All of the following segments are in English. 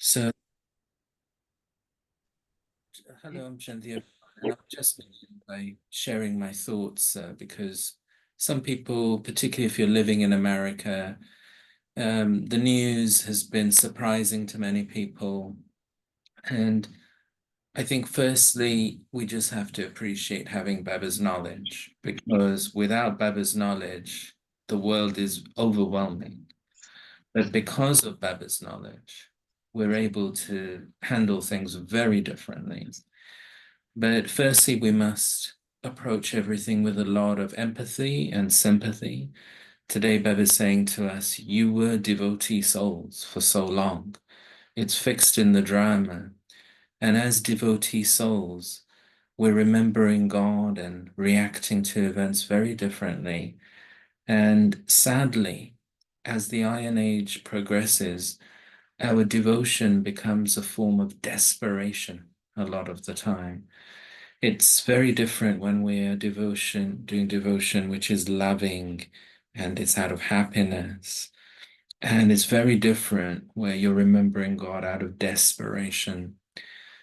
So, hello, I'm Cynthia, and I'm just beginning by sharing my thoughts because some people, particularly if you're living in America, the news has been surprising to many people. And I think, firstly, we just have to appreciate having Baba's knowledge because without Baba's knowledge, the world is overwhelming. But because of Baba's knowledge, we're able to handle things very differently. But firstly, we must approach everything with a lot of empathy and sympathy. Today, Bev is saying to us, you were devotee souls for so long. It's fixed in the drama. And as devotee souls, we're remembering God and reacting to events very differently. And sadly, as the Iron Age progresses, our devotion becomes a form of desperation a lot of the time. It's very different when we're doing devotion, which is loving and it's out of happiness. And it's very different where you're remembering God out of desperation.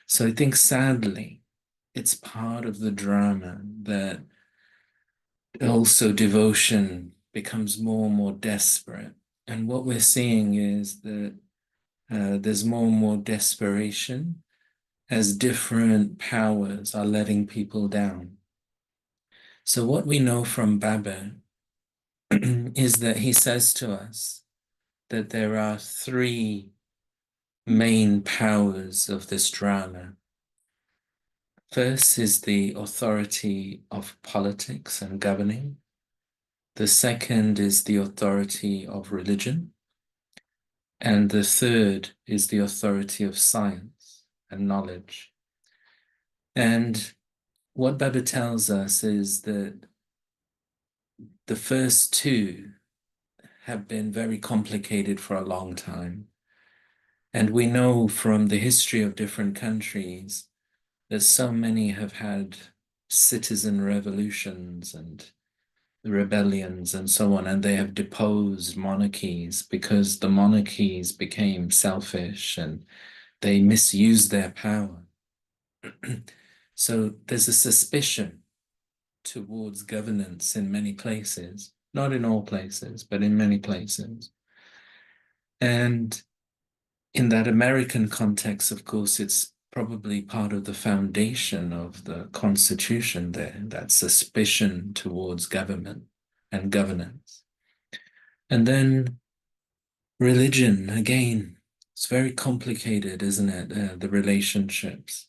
So I think sadly, it's part of the drama that also devotion becomes more and more desperate. And what we're seeing is that there's more and more desperation as different powers are letting people down. So what we know from Baba is that he says to us that there are three main powers of this drama. First is the authority of politics and governing. The second is the authority of religion. And the third is the authority of science and knowledge. And what Baba tells us is that the first two have been very complicated for a long time. And we know from the history of different countries that so many have had citizen revolutions and rebellions and so on, and they have deposed monarchies because the monarchies became selfish and they misused their power. So there's a suspicion towards governance in many places, not in all places, but in many places. And in that American context, of course, it's probably part of the foundation of the Constitution there, that suspicion towards government and governance. And then religion, again, it's very complicated, isn't it? The relationships.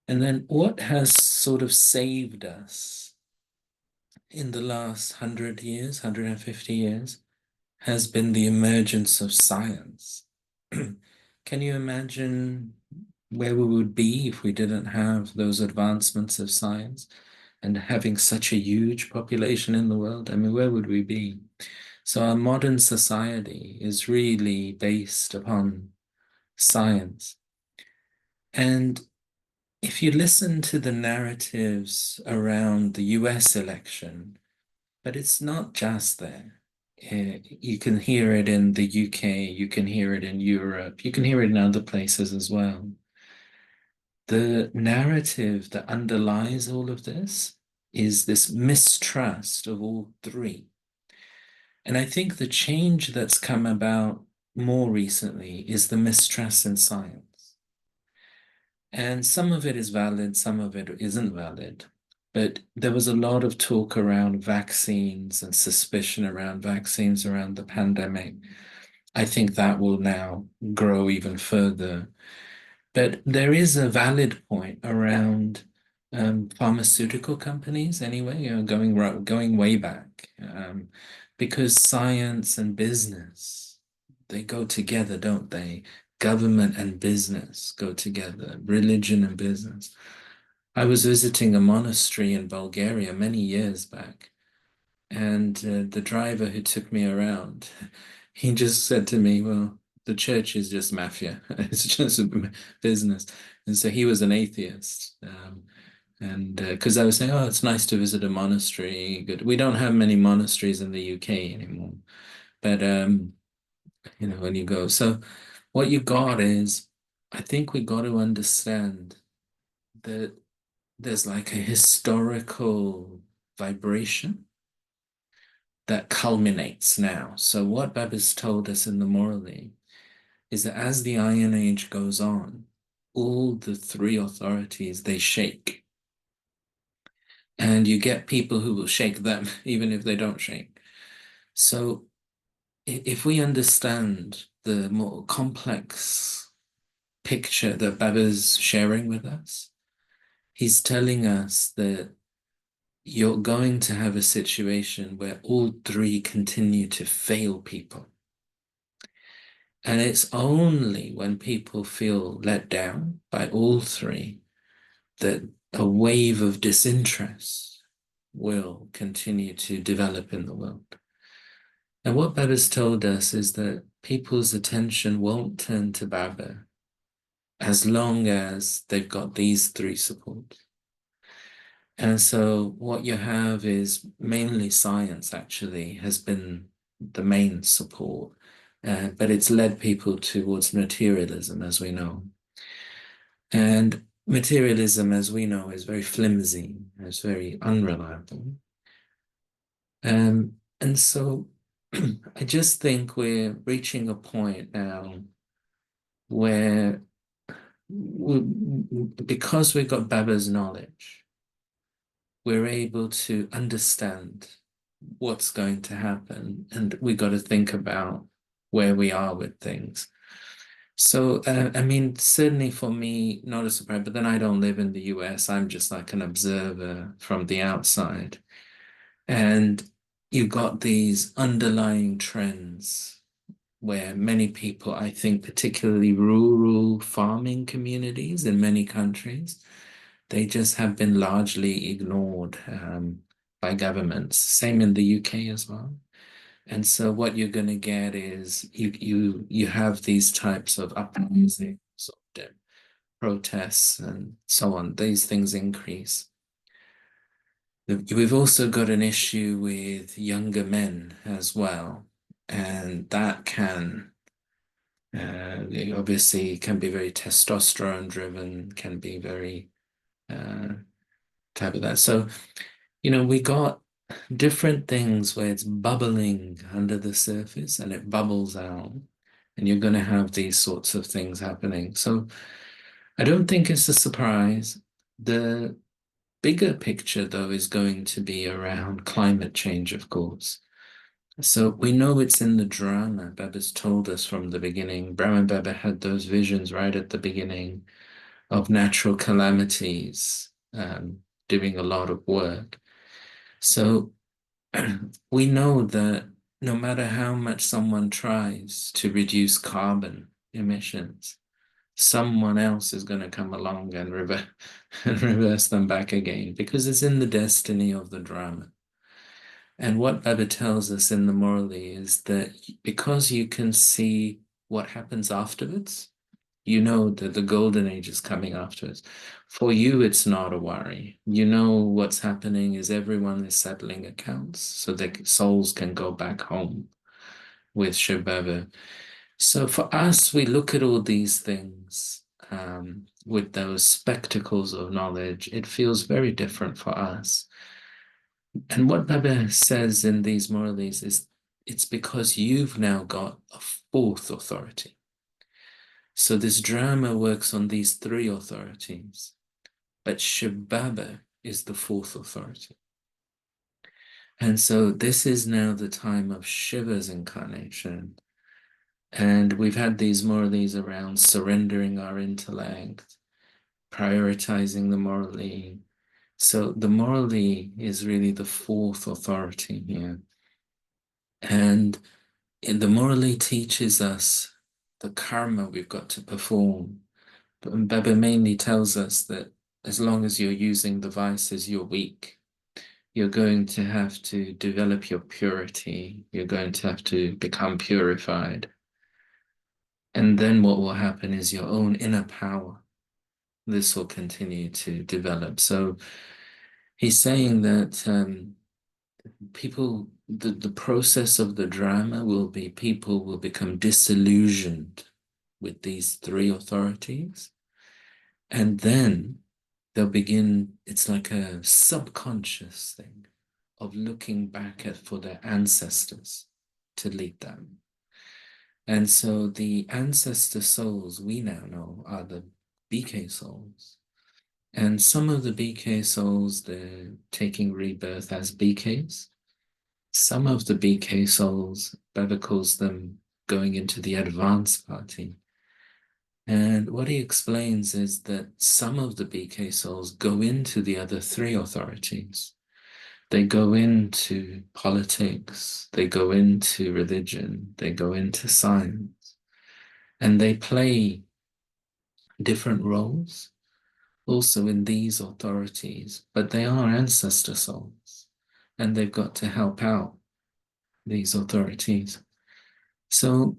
And then what has sort of saved us in the last 100 years, 150 years, has been the emergence of science. Can you imagine where we would be if we didn't have those advancements of science and having such a huge population in the world? I mean, where would we be? So our modern society is really based upon science. And if you listen to the narratives around the US election, but it's not just there. You can hear it in the UK, you can hear it in Europe, you can hear it in other places as well. The narrative that underlies all of this is this mistrust of all three. And I think the change that's come about more recently is the mistrust in science. And some of it is valid, some of it isn't valid. But there was a lot of talk around vaccines and suspicion around vaccines around the pandemic. I think that will now grow even further. But there is a valid point around pharmaceutical companies anyway, going way back, because science and business, they go together, don't they? Government and business go together, religion and business. I was visiting a monastery in Bulgaria many years back, and the driver who took me around, he just said to me, well, the church is just mafia. It's just a business. And so he was an atheist. And because I was saying, oh, it's nice to visit a monastery. Good. We don't have many monasteries in the UK anymore. But, when you go. So what you got is, I think we got to understand that there's like a historical vibration that culminates now. So what Baba's told us in the Morally is that as the Iron Age goes on, all the three authorities, they shake. And you get people who will shake them, even if they don't shake. So if we understand the more complex picture that Baba's sharing with us, he's telling us that you're going to have a situation where all three continue to fail people. And it's only when people feel let down by all three that a wave of disinterest will continue to develop in the world. And what Baba's told us is that people's attention won't turn to Baba as long as they've got these three supports. And so what you have is mainly science actually has been the main support, but it's led people towards materialism, as we know. And materialism, as we know, is very flimsy, it's very unreliable. And so I just think we're reaching a point now where because we've got Baba's knowledge, we're able to understand what's going to happen, and we got to think about where we are with things. So, I mean, certainly for me, not a surprise, but then I don't live in the US. I'm just like an observer from the outside. And you got these underlying trends where many people, I think, particularly rural farming communities in many countries, they just have been largely ignored by governments. Same in the UK as well. And so what you're going to get is you have these types of uprising, sort of protests and so on. These things increase. We've also got an issue with younger men as well, and that can obviously can be very testosterone driven, can be very type of that. So, we got different things where it's bubbling under the surface and it bubbles out, and you're going to have these sorts of things happening. So I don't think it's a surprise. The bigger picture, though, is going to be around climate change, of course. So we know it's in the drama. Baba's told us from the beginning. Brahma Baba had those visions right at the beginning of natural calamities, doing a lot of work. So we know that no matter how much someone tries to reduce carbon emissions, someone else is going to come along and reverse them back again, because it's in the destiny of the drama. And what Baba tells us in the Morally is that because you can see what happens afterwards, you know that the golden age is coming afterwards. For you, it's not a worry. You know what's happening is everyone is settling accounts so that souls can go back home with Shiv Baba. So for us, we look at all these things with those spectacles of knowledge. It feels very different for us. And what Baba says in these Moralies is it's because you've now got a fourth authority. So this drama works on these three authorities, but Shiv Baba is the fourth authority. And so this is now the time of Shiva's incarnation. And we've had these Moralies around surrendering our intellect, prioritizing the Morally. So the Morally is really the fourth authority here. And the Morally teaches us the karma we've got to perform. But Baba mainly tells us that as long as you're using the vices, you're weak. You're going to have to develop your purity. You're going to have to become purified. And then what will happen is your own inner power. This will continue to develop. So he's saying that people, the process of the drama will be people will become disillusioned with these three authorities. And then they'll begin, it's like a subconscious thing of looking back at for their ancestors to lead them. And so the ancestor souls we now know are the BK souls. And some of the BK souls, they're taking rebirth as BKs. Some of the BK souls, Baba calls them going into the advanced party. And what he explains is that some of the BK souls go into the other three authorities. They go into politics, they go into religion, they go into science, and they play different roles also in these authorities, but they are ancestor souls, and they've got to help out these authorities. So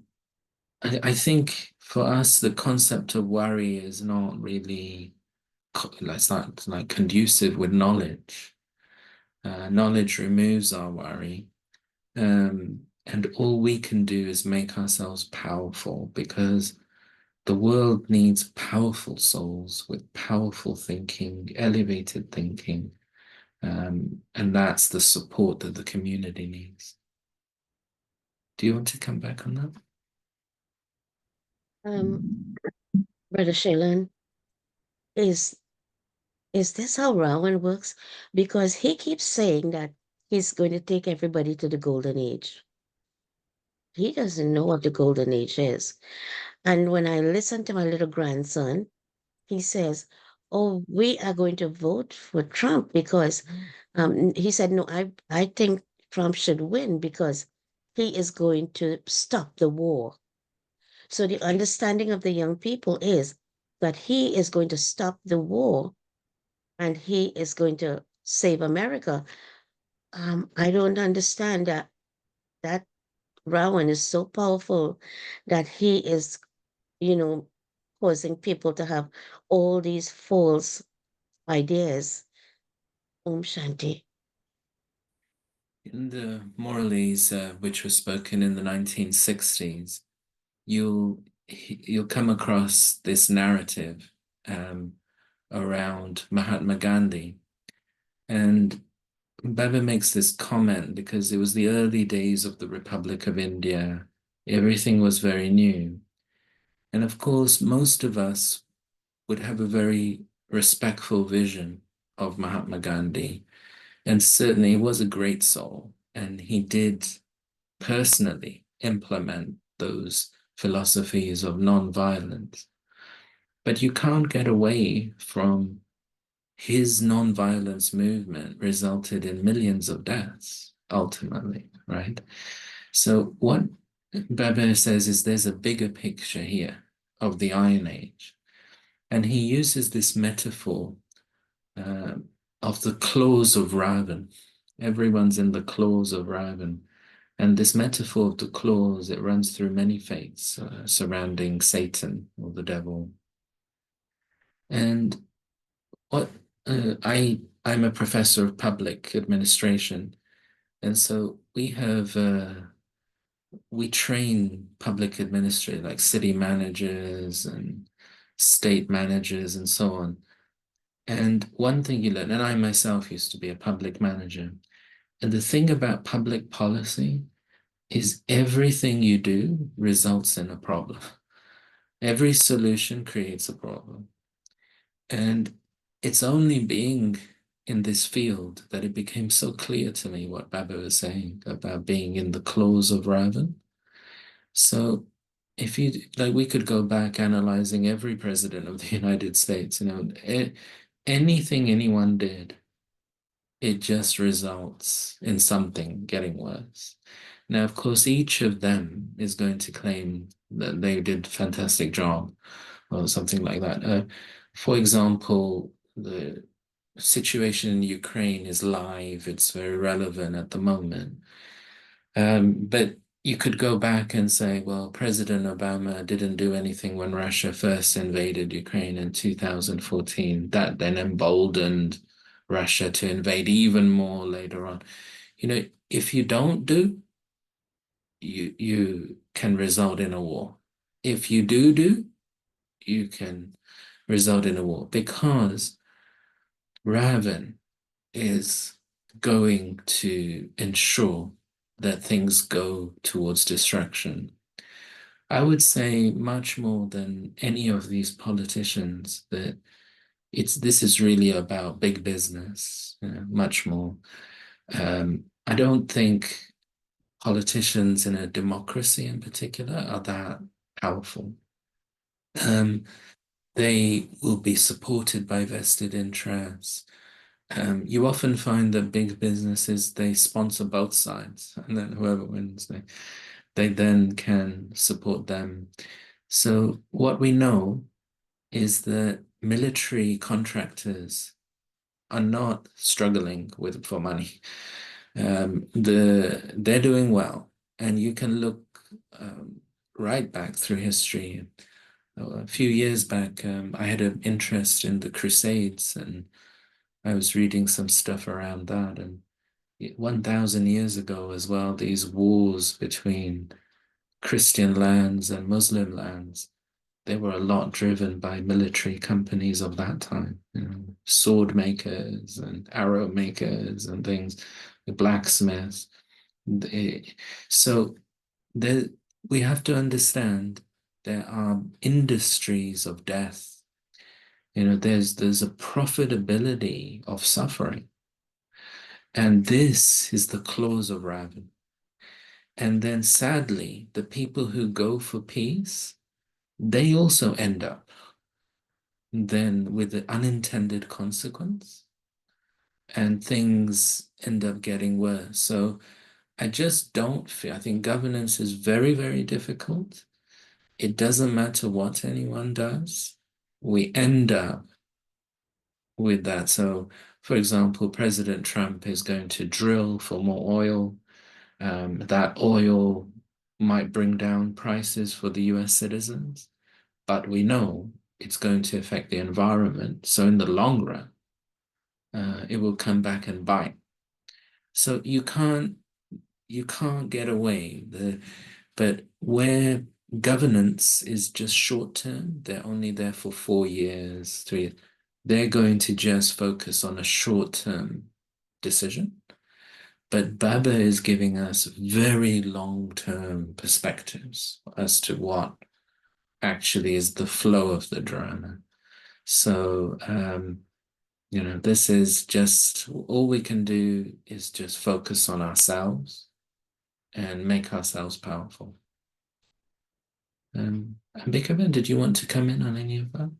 I think for us, the concept of worry is not really, it's not like conducive with knowledge. Knowledge removes our worry. And all we can do is make ourselves powerful, because the world needs powerful souls with powerful thinking, elevated thinking. And that's the support that the community needs. Do you want to come back on that? Brother Shailen, is is this how Rowan works? Because he keeps saying that he's going to take everybody to the golden age. He doesn't know what the golden age is. And when I listen to my little grandson, he says, "Oh, we are going to vote for Trump because," he said, "No, I think Trump should win because he is going to stop the war." So the understanding of the young people is that he is going to stop the war and he is going to save America. I don't understand that Rowan is so powerful that he is, you know, causing people to have all these false ideas. Shanti. In the Morales, which was spoken in the 1960s, you'll come across this narrative around Mahatma Gandhi. And Baba makes this comment because it was the early days of the Republic of India. Everything was very new. And of course, most of us would have a very respectful vision of Mahatma Gandhi. And certainly he was a great soul. And he did personally implement those philosophies of non-violence. But you can't get away from his non-violence movement resulted in millions of deaths, ultimately, right? So what Baba says is there's a bigger picture here of the Iron Age. And he uses this metaphor uh, of the claws of Ravan. Everyone's in the claws of Ravan. And this metaphor of the claws, it runs through many faiths surrounding Satan or the devil. And what I'm a professor of public administration, and so we train public administrators like city managers and state managers and so on. And one thing you learn, and I myself used to be a public manager, and the thing about public policy is everything you do results in a problem. Every solution creates a problem. And it's only being in this field that it became so clear to me what Baba was saying about being in the claws of Ravan. So if you like, we could go back analyzing every president of the United States, anything anyone did, it just results in something getting worse. Now, of course, each of them is going to claim that they did a fantastic job or something like that. For example, the situation in Ukraine is live, it's very relevant at the moment. But you could go back and say, well, President Obama didn't do anything when Russia first invaded Ukraine in 2014. That then emboldened Russia to invade even more later on. If you don't do, you can result in a war. if you do, you can result in a war because Raven is going to ensure that things go towards destruction. I would say much more than any of these politicians that this is really about big business, much more. I don't think politicians in a democracy in particular are that powerful. Um, they will be supported by vested interests. You often find that big businesses, they sponsor both sides, and then whoever wins, they then can support them. So what we know is that military contractors are not struggling for money. They're doing well, and you can look um, right back through history. A few years back, I had an interest in the Crusades, and I was reading some stuff around that. And 1,000 years ago as well, these wars between Christian lands and Muslim lands, they were a lot driven by military companies of that time, sword makers and arrow makers and things, the blacksmiths. So there, we have to understand there are industries of death. There's a profitability of suffering. And this is the clause of Raven. And then sadly, the people who go for peace, they also end up then with the unintended consequence, and things end up getting worse. So I just don't feel, I think governance is very, very difficult. It doesn't matter what anyone does, we end up with that. So, for example, President Trump is going to drill for more oil. That oil might bring down prices for the US citizens, but we know it's going to affect the environment. So in the long run, it will come back and bite. So you can't get away. But where governance is just short term, they're only there for 4 years, 3 years. They're going to just focus on a short term decision. But Baba is giving us very long term perspectives as to what actually is the flow of the drama. So, this is just all we can do is just focus on ourselves and make ourselves powerful. Ambika, did you want to come in on any of that?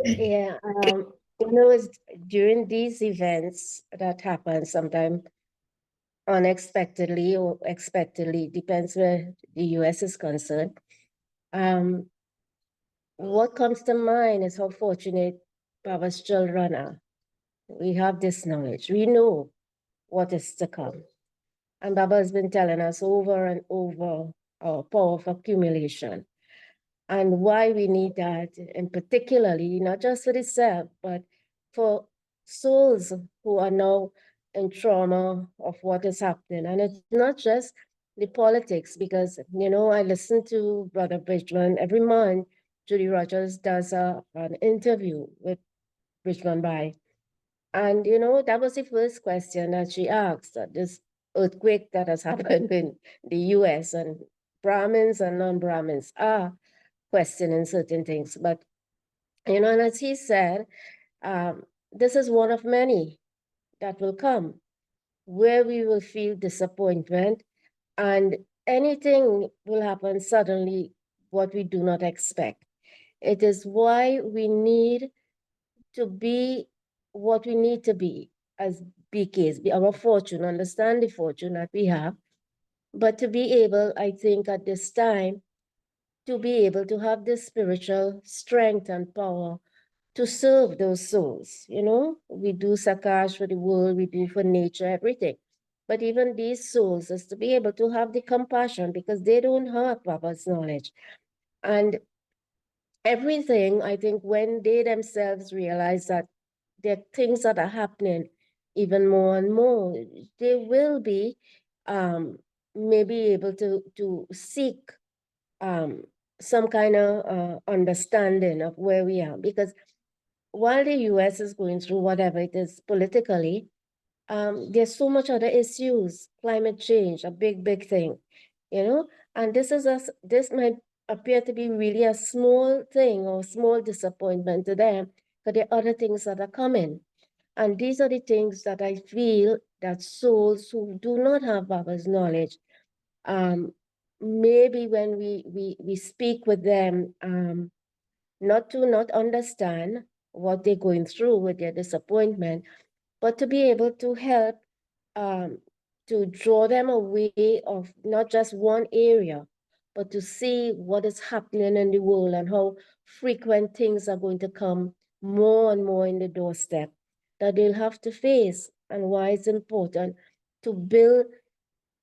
Yeah, it's during these events that happen sometimes unexpectedly or expectedly, depends where the US is concerned. What comes to mind is how fortunate Baba's children are. We have this knowledge. We know what is to come. And Baba has been telling us over and over our power of accumulation and why we need that, and particularly not just for the self, but for souls who are now in trauma of what is happening. And it's not just the politics, because I listen to Brother Bridgman every month. Judy Rogers does an interview with Bridgman Bai. And that was the first question that she asked, this earthquake that has happened in the US, and Brahmins and non-Brahmins are questioning certain things. But, and as he said, this is one of many that will come where we will feel disappointment, and anything will happen suddenly what we do not expect. It is why we need to be what we need to be as BKs, be our fortune, understand the fortune that we have, but to be able, I think, at this time, to be able to have this spiritual strength and power to serve those souls. We do Sakash for the world, we do for nature, everything. But even these souls is to be able to have the compassion, because they don't have Baba's knowledge. And everything, I think, when they themselves realize that there are things that are happening even more and more, they will be may be able to seek some kind of understanding of where we are. Because while the US is going through whatever it is politically, there's so much other issues, climate change, a big thing, you know, and this might appear to be really a small thing or small disappointment to them, but there are other things that are coming. And these are the things that I feel that souls who do not have Baba's knowledge, maybe when we speak with them, not to not understand what they're going through with their disappointment, but to be able to help um, to draw them away of not just one area, but to see what is happening in the world and how frequent things are going to come more and more in the doorstep that they'll have to face, and why it's important to build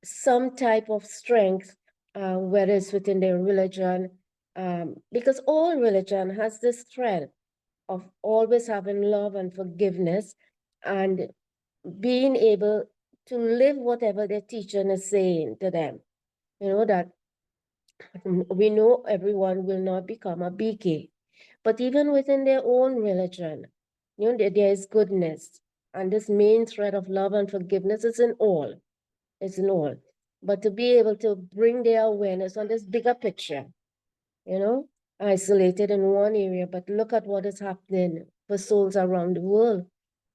some type of strength, whether it's within their religion, because all religion has this thread of always having love and forgiveness and being able to live whatever their teacher is saying to them. You know, that we know everyone will not become a BK, but even within their own religion, you know, there is goodness. And this main thread of love and forgiveness is in all. It's in all. But to be able to bring their awareness on this bigger picture, you know, isolated in one area, but look at what is happening for souls around the world.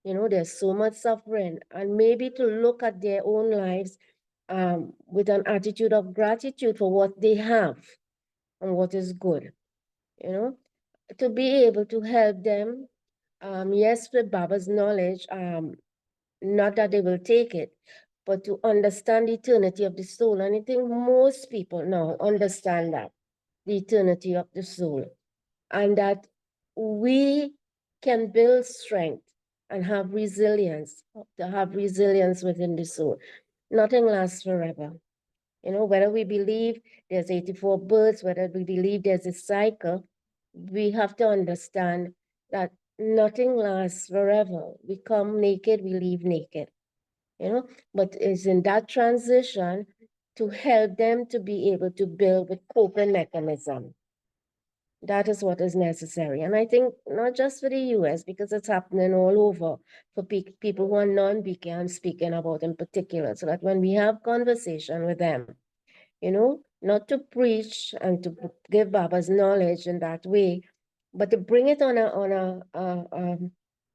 You know, there's so much suffering, and maybe to look at their own lives with an attitude of gratitude for what they have and what is good, you know, to be able to help them, yes, with Baba's knowledge, not that they will take it, but to understand the eternity of the soul. And I think most people now understand that, the eternity of the soul, and that we can build strength and have resilience, to have resilience within the soul. Nothing lasts forever. You know, whether we believe there's 84 births, whether we believe there's a cycle, we have to understand that nothing lasts forever. We come naked, we leave naked, you know, but it's in that transition to help them to be able to build with coping mechanism. That is what is necessary. And I think not just for the US, because it's happening all over for people who are non-BK, I'm speaking about in particular, so that when we have conversation with them, you know, not to preach and to give Baba's knowledge in that way, but to bring it on a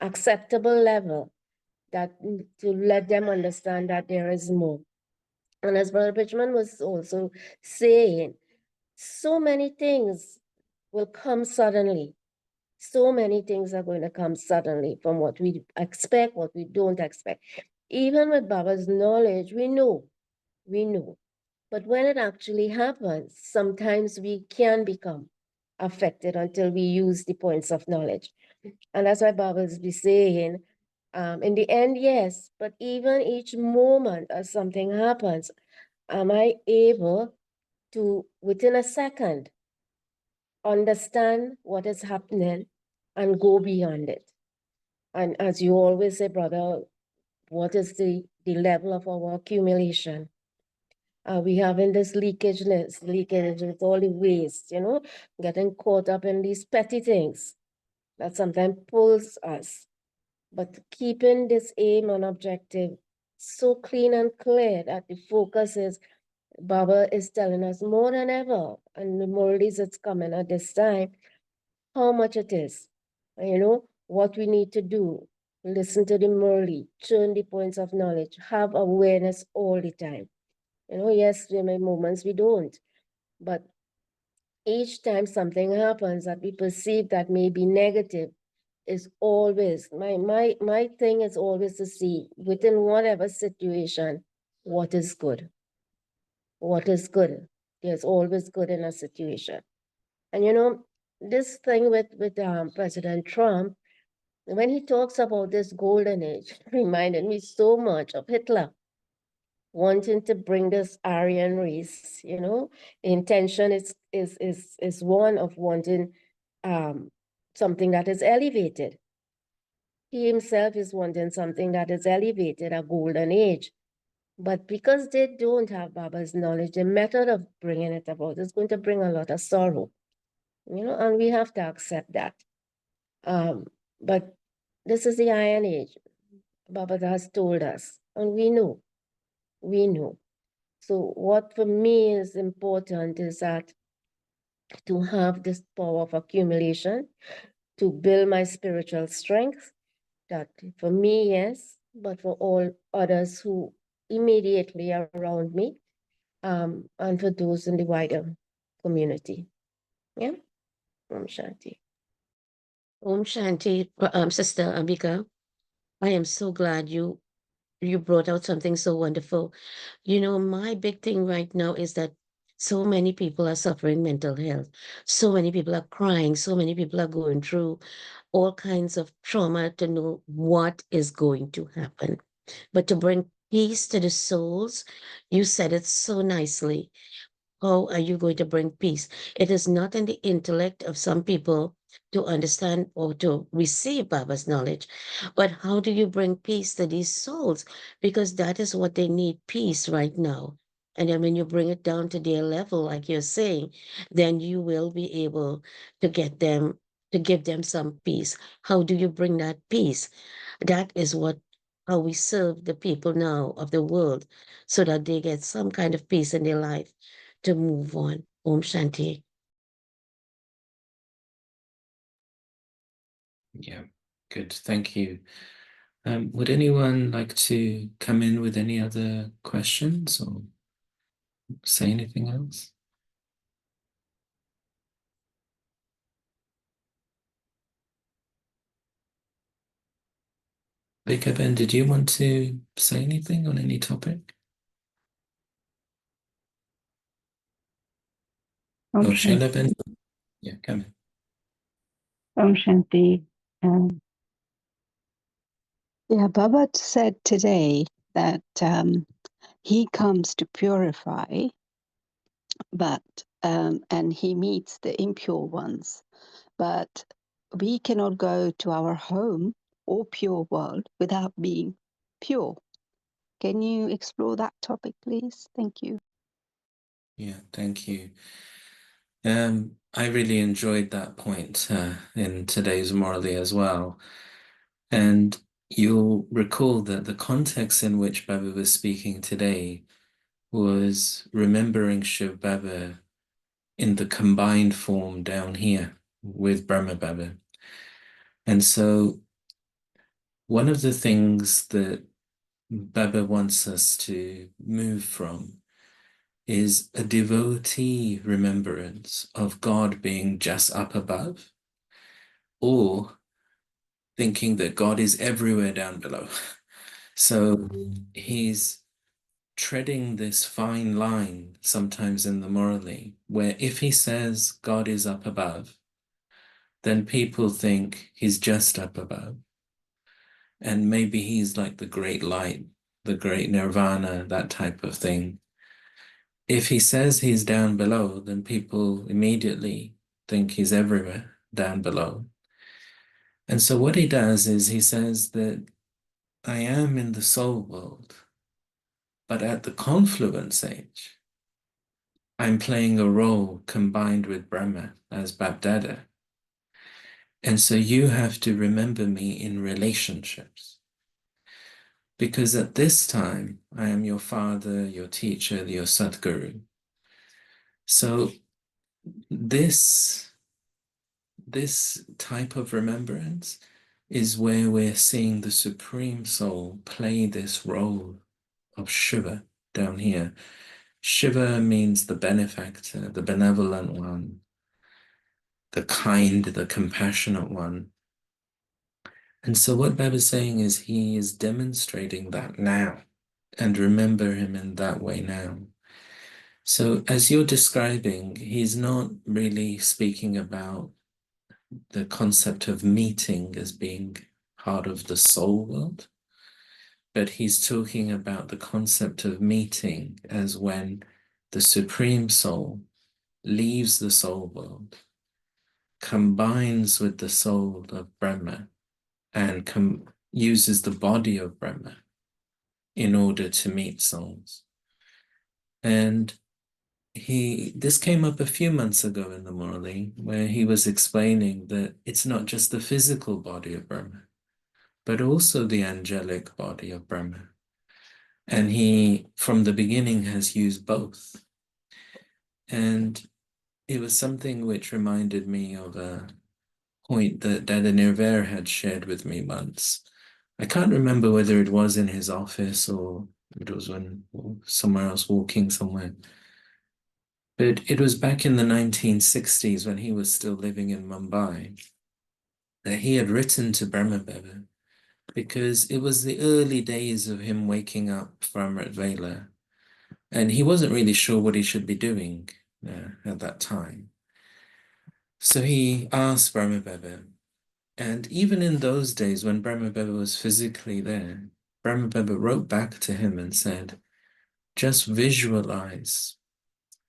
acceptable level, that to let them understand that there is more. And as Brother Bridgman was also saying, so many things will come suddenly. So many things are going to come suddenly from what we expect, what we don't expect. Even with Baba's knowledge, we know. But when it actually happens, sometimes we can become affected until we use the points of knowledge. And that's why Baba's be saying, in the end, yes, but even each moment as something happens, am I able to, within a second, understand what is happening and go beyond it? And as you always say, brother, what is the level of our accumulation? We having this leakage with all the waste, you know, getting caught up in these petty things that sometimes pulls us. But keeping this aim and objective so clean and clear that the focus is, Baba is telling us more than ever, and the Murlis it's coming at this time, how much it is, you know, what we need to do. Listen to the Murli, churn the points of knowledge, have awareness all the time. You know, yes, there may moments we don't, but each time something happens that we perceive that may be negative, is always, my thing is always to see within whatever situation, what is good. What is good. There's always good in a situation. And you know, this thing with President Trump, when he talks about this golden age, reminded me so much of Hitler wanting to bring this Aryan race, you know. The intention is one of wanting something that is elevated. He himself is wanting something that is elevated, a golden age. But because they don't have Baba's knowledge, the method of bringing it about is going to bring a lot of sorrow, and we have to accept that. Um, but this is the Iron Age. Baba has told us, and we know. So what for me is important is that to have this power of accumulation, to build my spiritual strength, that for me, yes, but for all others who immediately around me, and for those in the wider community. Yeah. Om Shanti. Om Shanti, Sister Ambika. I am so glad you brought out something so wonderful. My big thing right now is that so many people are suffering mental health. So many people are crying. So many people are going through all kinds of trauma to know what is going to happen. But to bring peace to the souls, you said it so nicely. How are you going to bring peace? It is not in the intellect of some people to understand or to receive Baba's knowledge, but how do you bring peace to these souls? Because that is what they need, peace right now. And then when you bring it down to their level, like you're saying, then you will be able to get them, to give them some peace. How do you bring that peace? That is what how we serve the people now of the world so that they get some kind of peace in their life to move on. Om Shanti. Yeah, good. Thank you. Would anyone like to come in with any other questions or say anything else? Vika Ben, did you want to say anything on any topic? Om Or Shanti. Shaila Ben? Yeah, come in. Om Shanti. Yeah, Baba said today that he comes to purify, but and he meets the impure ones. But we cannot go to our home or pure world without being pure. Can you explore that topic, please? Thank you. Yeah, thank you. I really enjoyed that point in today's Morally as well. And you'll recall that the context in which Baba was speaking today was remembering Shiv Baba in the combined form down here with Brahma Baba. And so one of the things that Baba wants us to move from is a devotee remembrance of God being just up above, or thinking that God is everywhere down below. So he's treading this fine line sometimes in the morally, where if he says God is up above, then people think he's just up above. And maybe he's like the great light, the great nirvana, that type of thing. If he says he's down below, then people immediately think he's everywhere down below. And so what he does is he says that I am in the soul world, but at the confluence age, I'm playing a role combined with Brahma as Babdada. And so you have to remember me in relationships. Because at this time, I am your father, your teacher, your Sadguru. So this type of remembrance is where we're seeing the Supreme Soul play this role of Shiva down here. Shiva means the benefactor, the benevolent one, the kind, the compassionate one. And so what Baba's saying is he is demonstrating that now, and remember him in that way now. So as you're describing, he's not really speaking about the concept of meeting as being part of the soul world, but he's talking about the concept of meeting as when the Supreme Soul leaves the soul world, combines with the soul of Brahma, and uses the body of Brahma in order to meet souls. And this came up a few months ago in the Morley, where he was explaining that it's not just the physical body of Brahma, but also the angelic body of Brahma. And he, from the beginning, has used both. And it was something which reminded me of a point that Dada Nirvair had shared with me once. I can't remember whether it was in his office or it was when somewhere else, walking somewhere. But it was back in the 1960s when he was still living in Mumbai that he had written to Brahma Baba because it was the early days of him waking up from Amrit Vela, and he wasn't really sure what he should be doing at that time. So he asked Brahma Baba, and even in those days when Brahma Baba was physically there, Brahma Baba wrote back to him and said, just visualize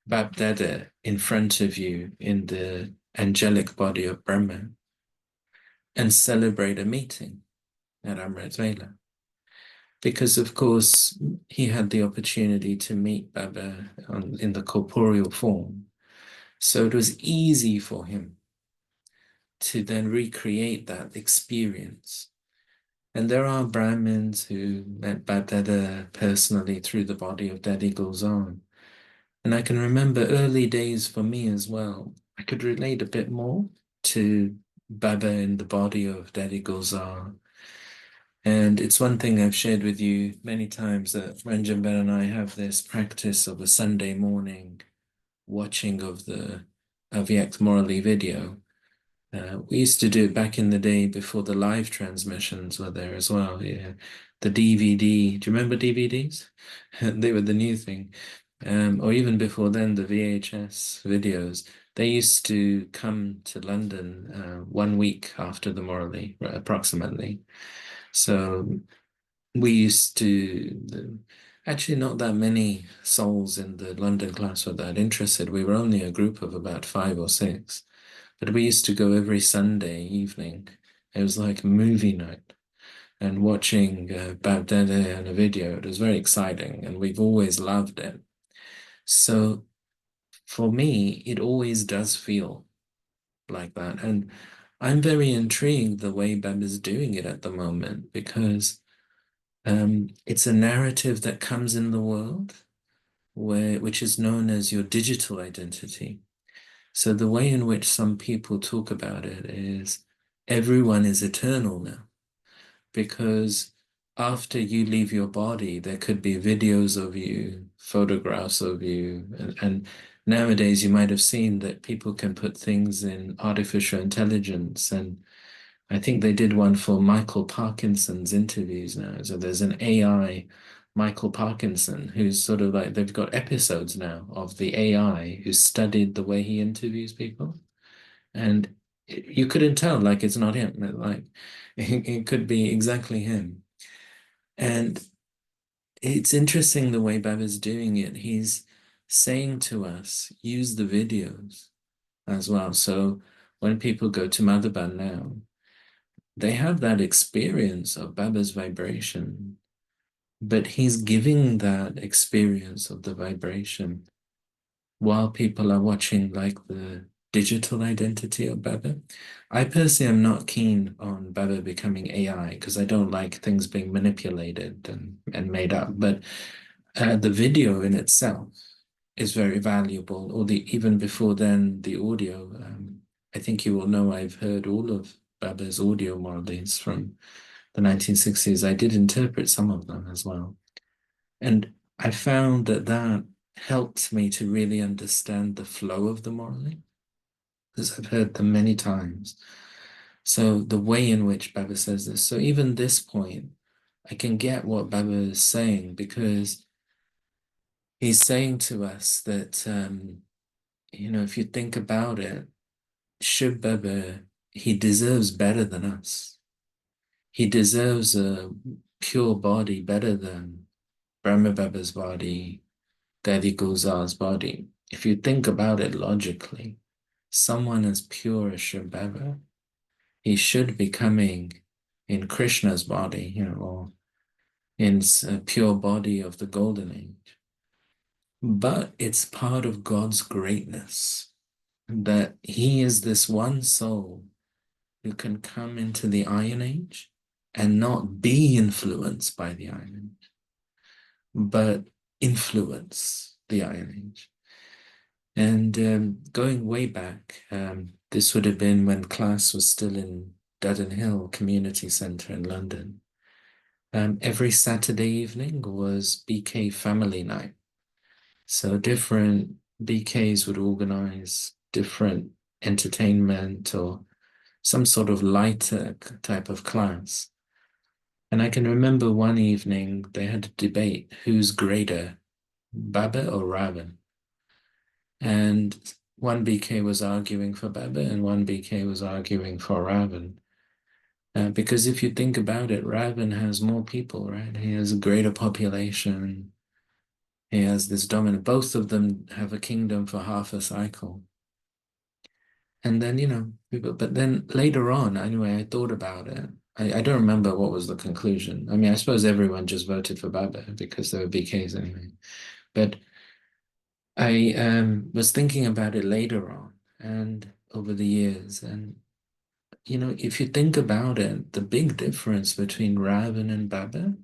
Bab Dada in front of you in the angelic body of Brahma and celebrate a meeting at Amrit Vela. Because, of course, he had the opportunity to meet Baba in the corporeal form. So it was easy for him to then recreate that experience. And there are Brahmins who met Bab Dada personally through the body of Daddy Gulzar. And I can remember early days for me as well. I could relate a bit more to Baba in the body of Daddy Gulzar. And it's one thing I've shared with you many times that Ranjan Ben and I have this practice of a Sunday morning watching of the Avyak Morali video. We used to do it back in the day before the live transmissions were there as well. Yeah, the DVD. Do you remember DVDs? They were the new thing. Or even before then, the VHS videos. They used to come to London 1 week after the Morley, approximately. So we used to, actually not that many souls in the London class were that interested. We were only a group of about 5 or 6. But we used to go every Sunday evening. It was like a movie night. And watching Bab Dada on a video, it was very exciting. And we've always loved it. So for me, it always does feel like that. And I'm very intrigued the way Bab is doing it at the moment because it's a narrative that comes in the world which is known as your digital identity. So the way in which some people talk about it is everyone is eternal now, because after you leave your body, there could be videos of you, photographs of you, and nowadays you might have seen that people can put things in artificial intelligence, and I think they did one for Michael Parkinson's interviews now. So there's an AI Michael Parkinson who's sort of like, they've got episodes now of the AI who studied the way he interviews people. And you couldn't tell, like, it's not him. Like, it could be exactly him. And it's interesting the way Baba's doing it. He's saying to us, use the videos as well. So when people go to Madhaban now, they have that experience of Baba's vibration, but he's giving that experience of the vibration while people are watching like the digital identity of Baba. I personally am not keen on Baba becoming AI because I don't like things being manipulated and made up, but the video in itself is very valuable, or even before then, the audio. I think you will know I've heard all of Baba's audio Morley's from the 1960s. I did interpret some of them as well. And I found that helped me to really understand the flow of the Morley, because I've heard them many times. So the way in which Baba says this, so even this point, I can get what Baba is saying, because he's saying to us that, if you think about it, Shiv Baba, he deserves better than us. He deserves a pure body better than Brahma Baba's body, Daddy Gulzar's body. If you think about it logically, someone as pure as Shiv Baba, he should be coming in Krishna's body, or in a pure body of the golden age. But it's part of God's greatness that he is this one soul who can come into the Iron Age and not be influenced by the Iron Age, but influence the Iron Age. And going way back, this would have been when class was still in Duddon Hill Community Centre in London. Every Saturday evening was BK Family Night. So different BKs would organize different entertainment or some sort of lighter type of class. And I can remember one evening they had a debate, who's greater, Baba or Ravan? And one BK was arguing for Baba and one BK was arguing for Ravan. Because if you think about it, Ravan has more people, right? He has a greater population. He has this dominant, both of them have a kingdom for half a cycle. And then, but then later on, anyway, I thought about it. I don't remember what was the conclusion. I mean, I suppose everyone just voted for Baba because there were BKs anyway. But I was thinking about it later on and over the years. And, if you think about it, the big difference between Ravan and Baba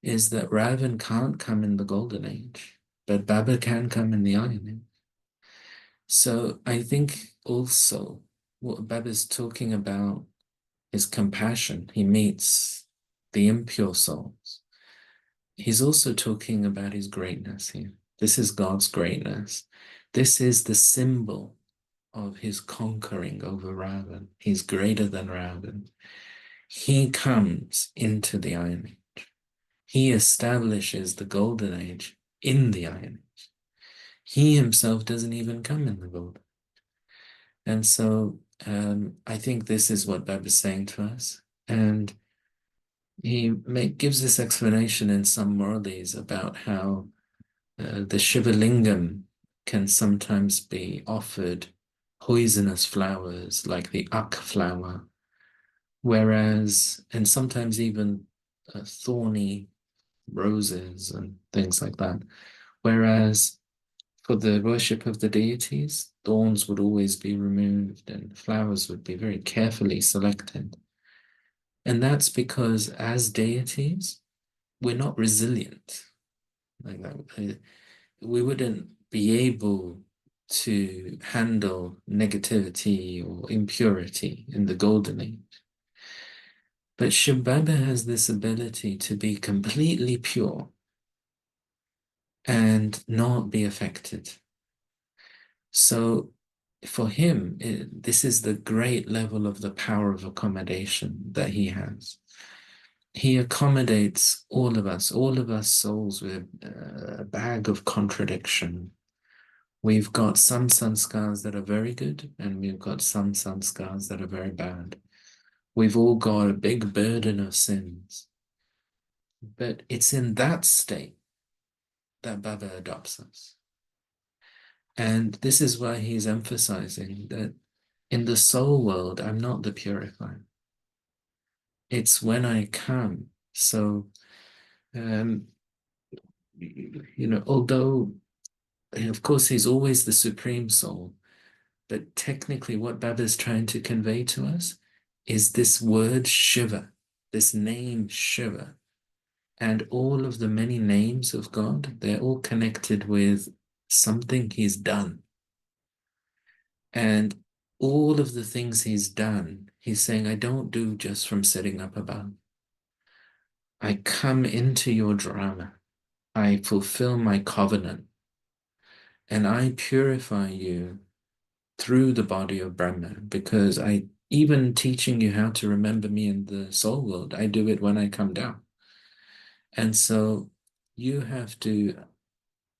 is that Ravan can't come in the Golden Age, but Baba can come in the Iron Age. So I think also what Baba's talking about is compassion. He meets the impure souls. He's also talking about his greatness here. This is God's greatness. This is the symbol of his conquering over Ravan. He's greater than Ravan. He comes into the Iron Age. He establishes the Golden Age in the Iron Age. He himself doesn't even come in the Golden Age. And so I think this is what Bab is saying to us. And he gives this explanation in some Murlis about how the Shiva Lingam can sometimes be offered poisonous flowers like the ak flower, whereas, and sometimes even thorny roses and things like that. Whereas for the worship of the deities, thorns would always be removed and flowers would be very carefully selected. And that's because as deities, we're not resilient like that. We wouldn't be able to handle negativity or impurity in the Golden Age. But Shiv Baba has this ability to be completely pure and not be affected. So for him, this is the great level of the power of accommodation that he has. He accommodates all of us souls with a bag of contradiction. We've got some sanskars that are very good, and we've got some sanskars that are very bad. We've all got a big burden of sins. But it's in that state that Baba adopts us. And this is why he's emphasizing that in the soul world, I'm not the purifier. It's when I come. So, although, of course, he's always the supreme soul, but technically what Baba is trying to convey to us is this word Shiva, this name Shiva. And all of the many names of God, they're all connected with something he's done. And all of the things he's done, he's saying, I don't do just from sitting up above. I come into your drama. I fulfill my covenant. And I purify you through the body of Brahma, because even teaching you how to remember me in the soul world, I do it when I come down. And so you have to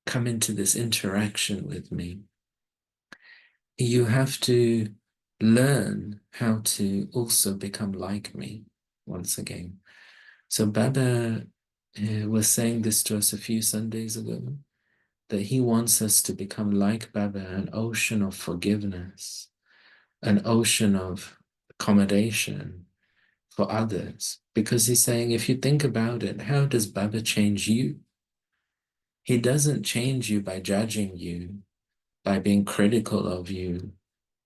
come into this interaction with me. You have to learn how to also become like me once again. So Baba was saying this to us a few Sundays ago, that he wants us to become like Baba, an ocean of forgiveness, an ocean of accommodation for others, Because he's saying, if you think about it, how does Baba change you? He doesn't change you by judging you, by being critical of you,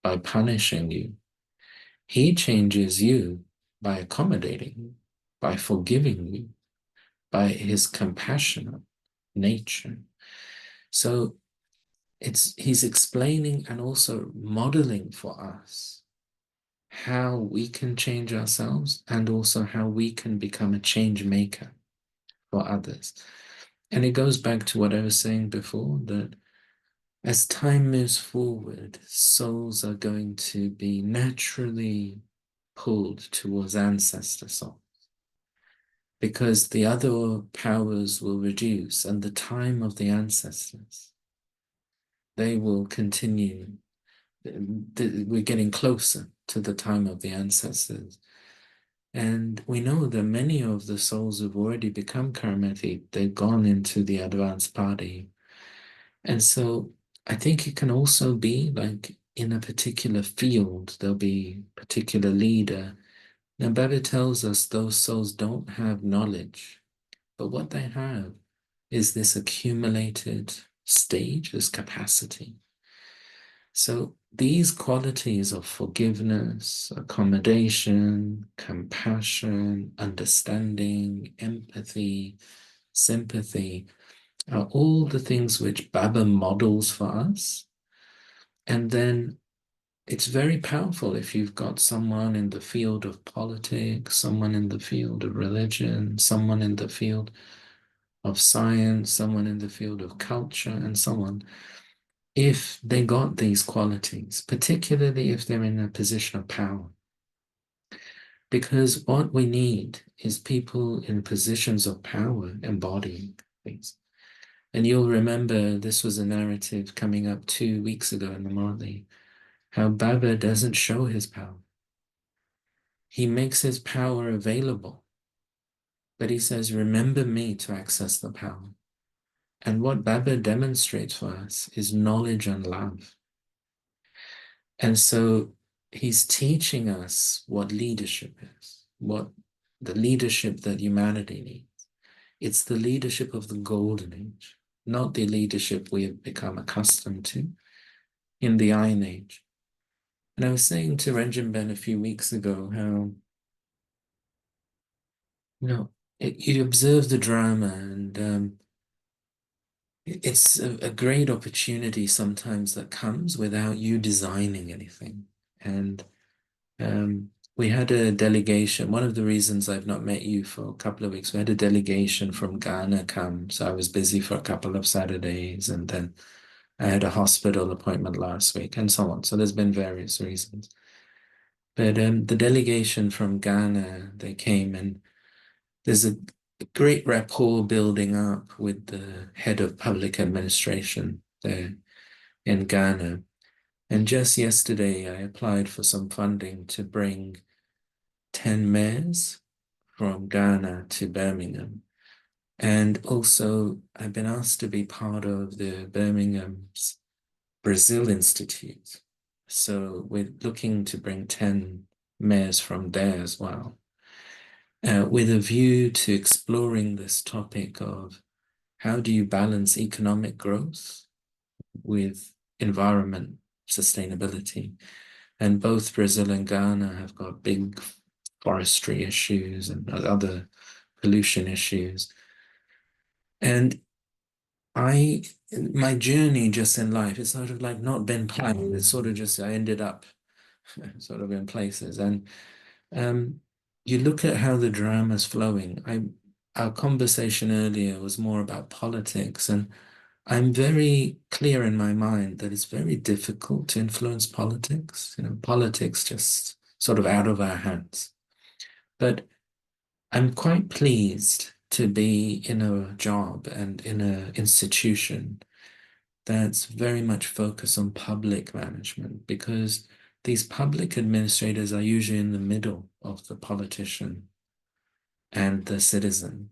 by punishing you. He changes you by accommodating you, by forgiving you, by his compassionate nature. So he's explaining and also modeling for us how we can change ourselves and also how we can become a change maker for others. And it goes back to what I was saying before, that as time moves forward, souls are going to be naturally pulled towards ancestor souls because the other powers will reduce and the time of the ancestors, they will continue. We're getting closer to the time of the ancestors. And we know that many of the souls have already become karmatic. They've gone into the advanced party. And so I think it can also be like in a particular field, there'll be a particular leader. Now, Baba tells us those souls don't have knowledge, but what they have is this accumulated stage, this capacity. So these qualities of forgiveness, accommodation, compassion, understanding, empathy, sympathy are all the things which Baba models for us. And then it's very powerful if you've got someone in the field of politics, someone in the field of religion, someone in the field of science, someone in the field of culture, and so on. If they got these qualities, particularly if they're in a position of power. Because what we need is people in positions of power embodying things. And you'll remember this was a narrative coming up 2 weeks ago in the Morley, how Baba doesn't show his power. He makes his power available, but he says, remember me to access the power. And what Baba demonstrates for us is knowledge and love. And so he's teaching us what leadership is, what the leadership that humanity needs. It's the leadership of the golden age, not the leadership we have become accustomed to in the Iron Age. And I was saying to Ranjan Ben a few weeks ago how, you observe the drama and it's a great opportunity sometimes that comes without you designing anything. And we had a delegation. One of the reasons I've not met you for a couple of weeks, we had a delegation from Ghana come. So I was busy for a couple of Saturdays, and then I had a hospital appointment last week and so on. So there's been various reasons. But the delegation from Ghana, they came, and there's a great rapport building up with the head of public administration there in Ghana. And just yesterday, I applied for some funding to bring 10 mayors from Ghana to Birmingham. And also, I've been asked to be part of the Birmingham's Brazil Institute. So we're looking to bring 10 mayors from there as well, with a view to exploring this topic of how do you balance economic growth with environment sustainability. And both Brazil and Ghana have got big forestry issues and other pollution issues. And my journey just in life, it's sort of like not been planned. It's sort of just, I ended up sort of in places. And you look at how the drama's flowing. Our conversation earlier was more about politics, and I'm very clear in my mind that it's very difficult to influence politics. Politics just sort of out of our hands. But I'm quite pleased to be in a job and in an institution that's very much focused on public management, because these public administrators are usually in the middle of the politician and the citizen.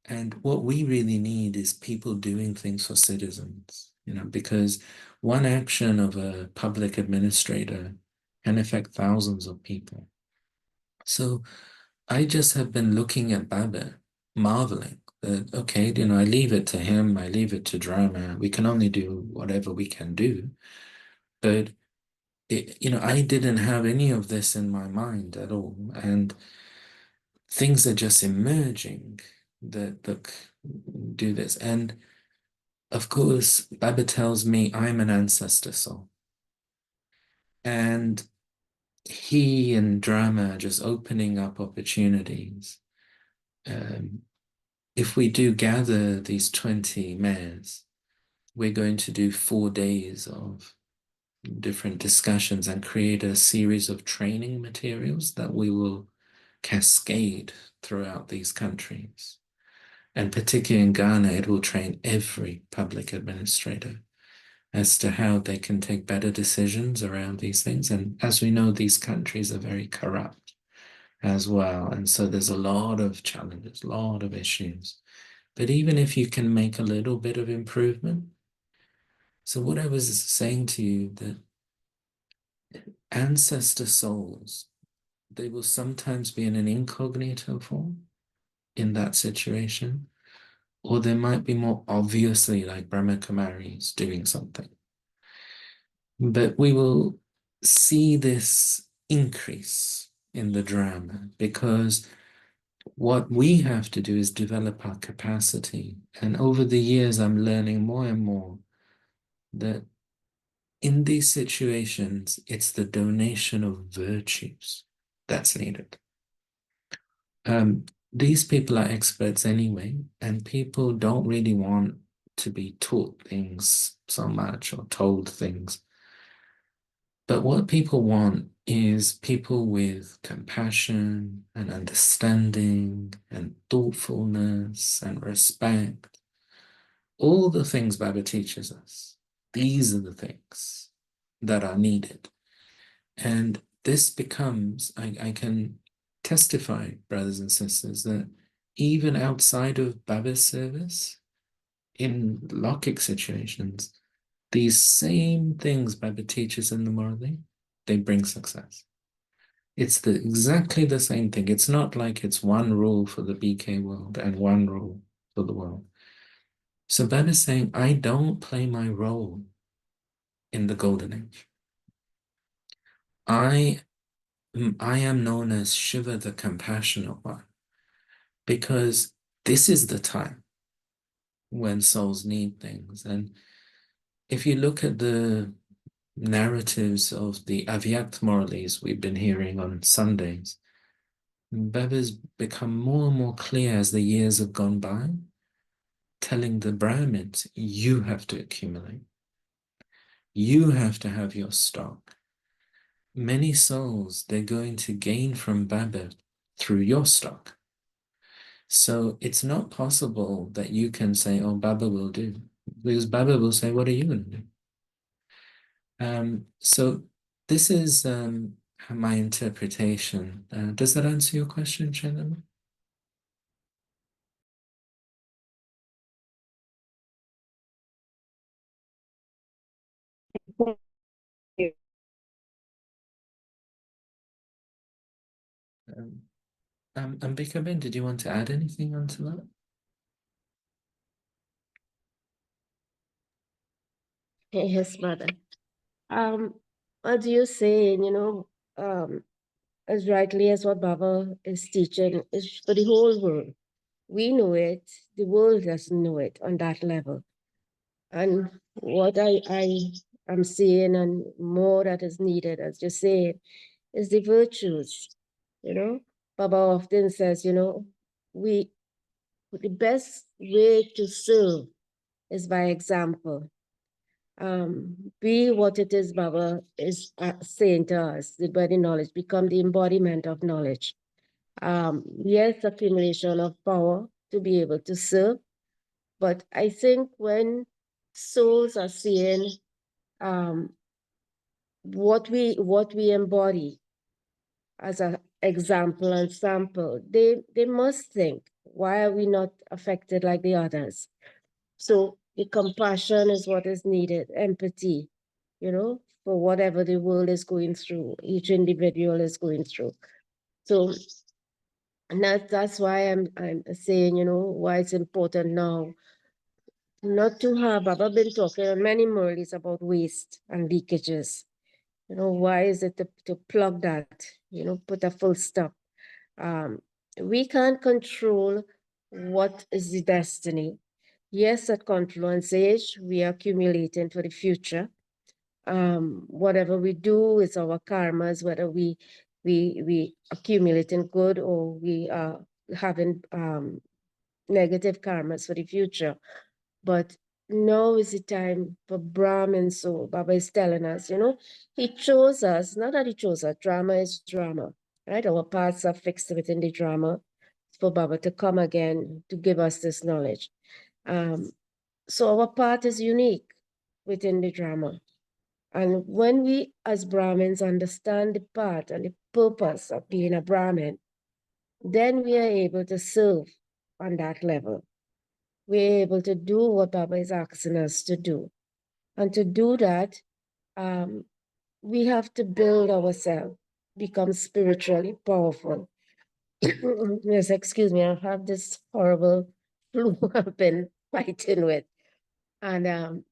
And what we really need is people doing things for citizens, because one action of a public administrator can affect thousands of people. So I just have been looking at Baba, marveling that, okay, you know, I leave it to him, I leave it to drama. We can only do whatever we can do. But, you know, I didn't have any of this in my mind at all. And things are just emerging that, look, do this. And of course, Baba tells me I'm an ancestor soul. And he and drama are just opening up opportunities. If we do gather these 20 mayors, we're going to do 4 days of different discussions and create a series of training materials that we will cascade throughout these countries. And particularly in Ghana, it will train every public administrator as to how they can take better decisions around these things. And as we know, these countries are very corrupt as well. And so there's a lot of challenges, a lot of issues. But even if you can make a little bit of improvement, so what I was saying to you, that ancestor souls, they will sometimes be in an incognito form in that situation, or they might be more obviously like Brahma Kumaris doing something. But we will see this increase in the drama because what we have to do is develop our capacity. And over the years, I'm learning more and more that in these situations, it's the donation of virtues that's needed. These people are experts anyway, and people don't really want to be taught things so much or told things. But what people want is people with compassion and understanding and thoughtfulness and respect. All the things Baba teaches us. These are the things that are needed. And this becomes, I can testify, brothers and sisters, that even outside of Baba's service, in Lokik situations, these same things Baba teaches in the Murali, they bring success. It's exactly the same thing. It's not like it's one rule for the BK world and one rule for the world. So Baba is saying, I don't play my role in the Golden Age. I am known as Shiva, the compassionate one, because this is the time when souls need things. And if you look at the narratives of the Avyakt Muralis we've been hearing on Sundays, Baba's become more and more clear as the years have gone by, telling the Brahmins, you have to accumulate. You have to have your stock. Many souls, they're going to gain from Baba through your stock. So it's not possible that you can say, oh, Baba will do, because Baba will say, what are you going to do? So this is my interpretation. Does that answer your question, Shannon? Ambika, did you want to add anything onto that? Yes, brother. As you're saying, as rightly as what Baba is teaching, is for the whole world. We know it, the world doesn't know it on that level. And what I am seeing and more that is needed, as you say, is the virtues. Baba often says, we the best way to serve is by example. Be what it is Baba is saying to us, the body knowledge, become the embodiment of knowledge. Yes, accumulation of power to be able to serve, but I think when souls are seeing what we embody as an example and sample, they must think, why are we not affected like the others? So the compassion is what is needed, empathy, for whatever the world is going through, each individual is going through. So And that's why I'm saying, you know, why it's important now not to have. I've been talking on many Murleys about waste and leakages. You know, why is it to plug that, you know, put a full stop. Um, we can't control what is the destiny. Yes, at Confluence Age, we are accumulating for the future. Whatever we do is our karmas, whether we accumulating good or we are having negative karmas for the future. But now is the time for Brahmin. So Baba is telling us, you know, he chose us, not that he chose us, drama is drama, right? Our paths are fixed within the drama for Baba to come again to give us this knowledge. So our path is unique within the drama. And when we as Brahmins understand the path and the purpose of being a Brahmin, then we are able to serve on that level. We're able to do what Baba is asking us to do. And to do that, we have to build ourselves, become spiritually powerful. Yes, excuse me, I have this horrible flu I've been fighting with. And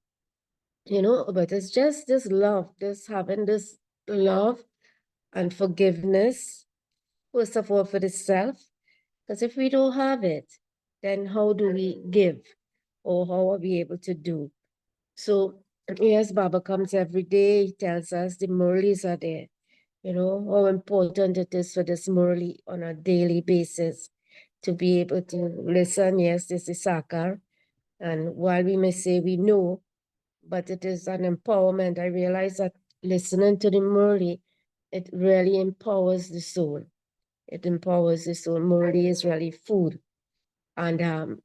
you know, but it's just this love, this having this love and forgiveness, first of all, for the self. Because if we don't have it, then how do we give? Or how are we able to do? So, yes, Baba comes every day. He tells us the Murlis are there. You know, how important it is for this Murli on a daily basis to be able to listen. Yes, this is Sakar. And while we may say we know, but it is an empowerment. I realize that listening to the Murli, it really empowers the soul. It empowers the soul. Murli is really food. And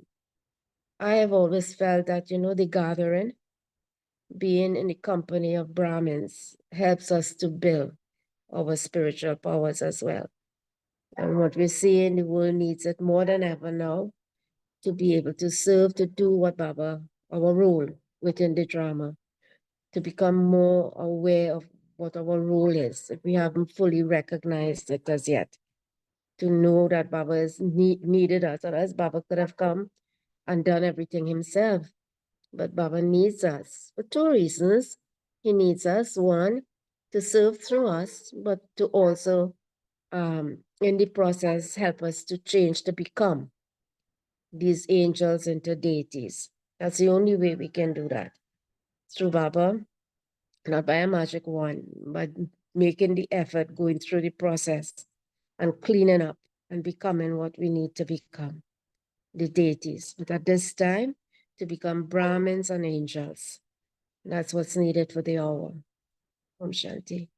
I have always felt that, you know, the gathering, being in the company of Brahmins, helps us to build our spiritual powers as well. And what we're seeing, the world needs it more than ever now to be able to serve, to do what Baba, our role within the drama, to become more aware of what our role is, if we haven't fully recognized it as yet, to know that Baba is needed us, or else Baba could have come and done everything himself. But Baba needs us for two reasons. He needs us, one, to serve through us, but to also, in the process, help us to change, to become these angels into deities. That's the only way we can do that. Through Baba, not by a magic wand, but making the effort, going through the process and cleaning up and becoming what we need to become, the deities. But at this time, to become Brahmins and angels. That's what's needed for the hour. Om Shanti.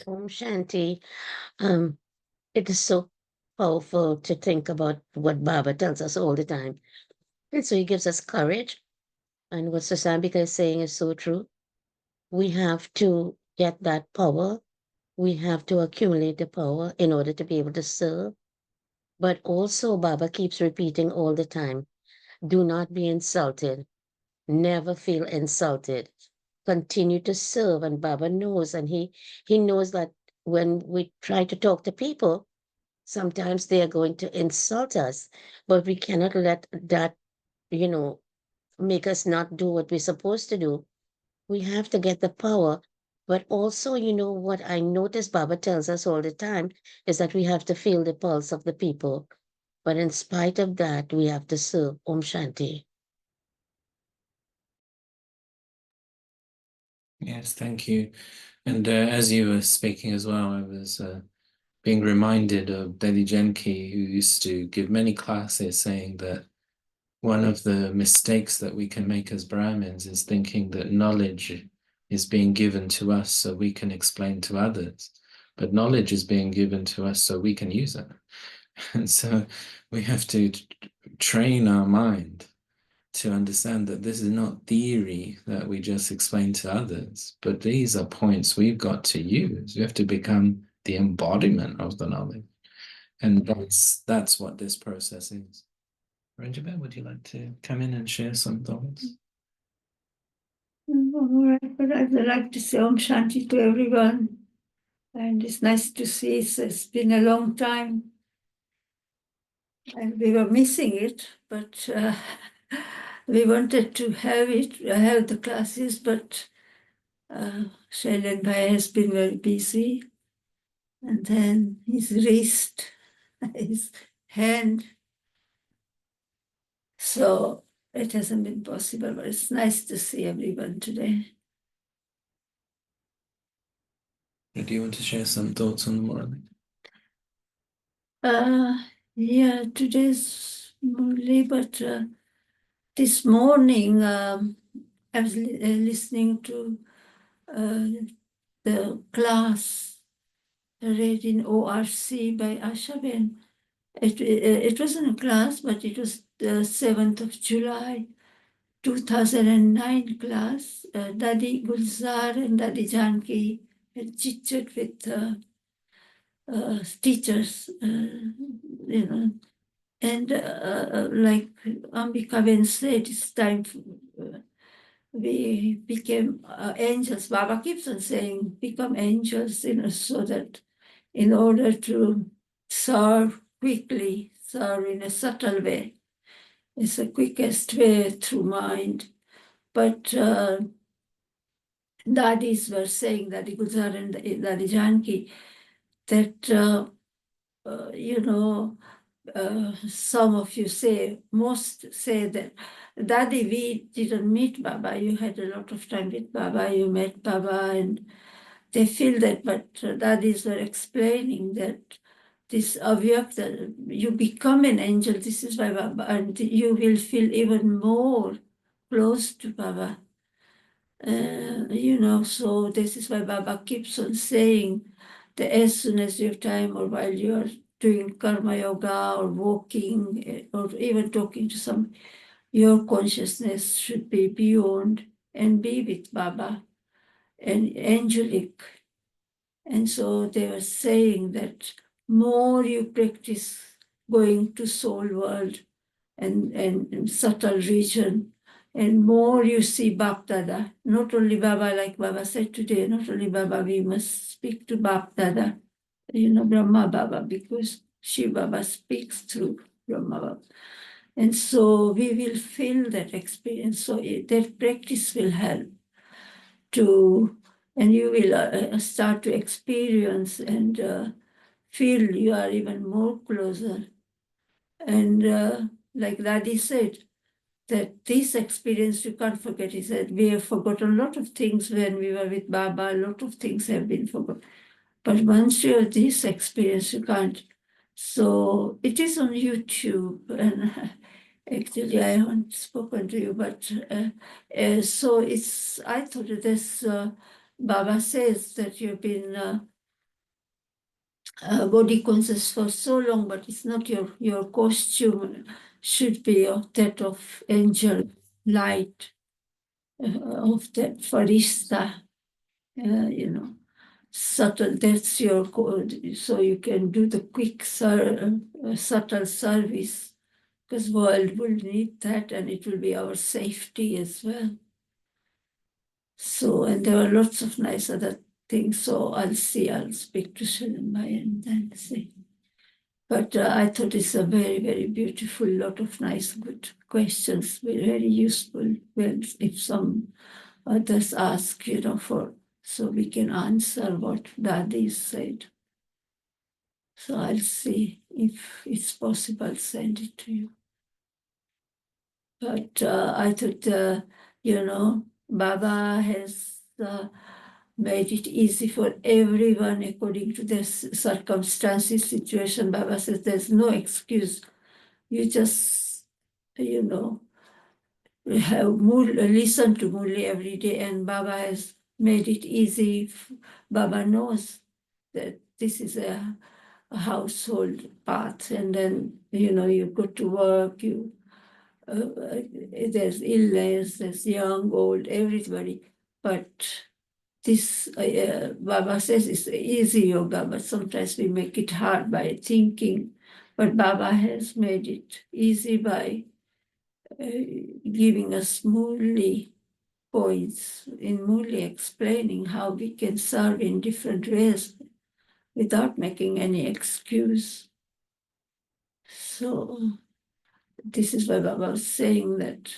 Om Shanti. Um, it is so powerful to think about what Baba tells us all the time. And so he gives us courage. And what Sasambika is saying is so true. We have to get that power. We have to accumulate the power in order to be able to serve. But also, Baba keeps repeating all the time, do not be insulted. Never feel insulted. Continue to serve. And Baba knows, and he knows that when we try to talk to people, sometimes they are going to insult us, but we cannot let that, you know, make us not do what we're supposed to do. We have to get the power. But also, you know, what I notice Baba tells us all the time is that we have to feel the pulse of the people. But in spite of that, we have to serve. Om Shanti. Yes, thank you. And as you were speaking as well, I was being reminded of Delhi Genki, who used to give many classes saying that one of the mistakes that we can make as Brahmins is thinking that knowledge is being given to us so we can explain to others. But knowledge is being given to us so we can use it. And so we have to train our mind to understand that this is not theory that we just explain to others, but these are points we've got to use. We have to become the embodiment of the knowledge. And that's what this process is. Ranjabet, would you like to come in and share some thoughts? All right, but I'd like to say Om Shanti to everyone. And it's nice to see it's been a long time. and we were missing it, but we wanted to have the classes, but Shailen Bhai has been very busy, and then his wrist, his hand, so it hasn't been possible, but it's nice to see everyone today. Do you want to share some thoughts on the morning? Yeah, today's Murli, but this morning I was listening to the class read in ORC by Ashaben. It wasn't a class, but it was the 7th of July, 2009 class. Daddy Gulzar and Daddy Janki had chit-chat with teachers, you know, and like Ambika said, it's time we became angels. Baba keeps on saying, become angels, so that in order to serve quickly, serve in a subtle way. It's the quickest way through mind. But daddies were saying, Daddy Gulzar and Daddy Janki, that, some of you say, most say that, Daddy, we didn't meet Baba. You had a lot of time with Baba. You met Baba, and they feel that. But daddies were explaining that this avyakta, you become an angel. This is why Baba, and you will feel even more close to Baba. So this is why Baba keeps on saying that as soon as you have time, or while you are doing karma yoga or walking or even talking to some, your consciousness should be beyond and be with Baba and angelic. And so they were saying that more you practice going to soul world and subtle region, and more you see Bap Dada. Not only Baba, like Baba said today, not only Baba, we must speak to Bap Dada, Brahma Baba, because Shiv Baba speaks through Brahma Baba. And so we will feel that experience. So that practice will help to, and you will start to experience and feel you are even more closer. And like Daddy said, that this experience you can't forget. He said, we have forgotten a lot of things when we were with Baba, a lot of things have been forgotten. But once you have this experience, you can't. So it is on YouTube, and actually I haven't spoken to you, but so it's, I thought this, Baba says that you've been body conscious for so long, but it's not your costume should be of that of angel light, of that farista, subtle. That's your code, so you can do the quick subtle service, because world will need that, and it will be our safety as well. So, and there are lots of nice other things. So I'll speak to Shilambai and then see. But I thought it's a very, very beautiful, lot of nice, good questions, very useful. Well, if some others ask, so we can answer what Daddy said. So I'll see if it's possible, send it to you. But I thought, Baba has made it easy for everyone according to their circumstances, situation. Baba says there's no excuse. You just, listen to Murli every day, and Baba has made it easy. Baba knows that this is a household path, and then, you go to work, there's illness, there's young, old, everybody. But this, Baba says it's easy yoga, but sometimes we make it hard by thinking. But Baba has made it easy by giving us Murli points, in Murli explaining how we can serve in different ways without making any excuse. So this is why Baba was saying that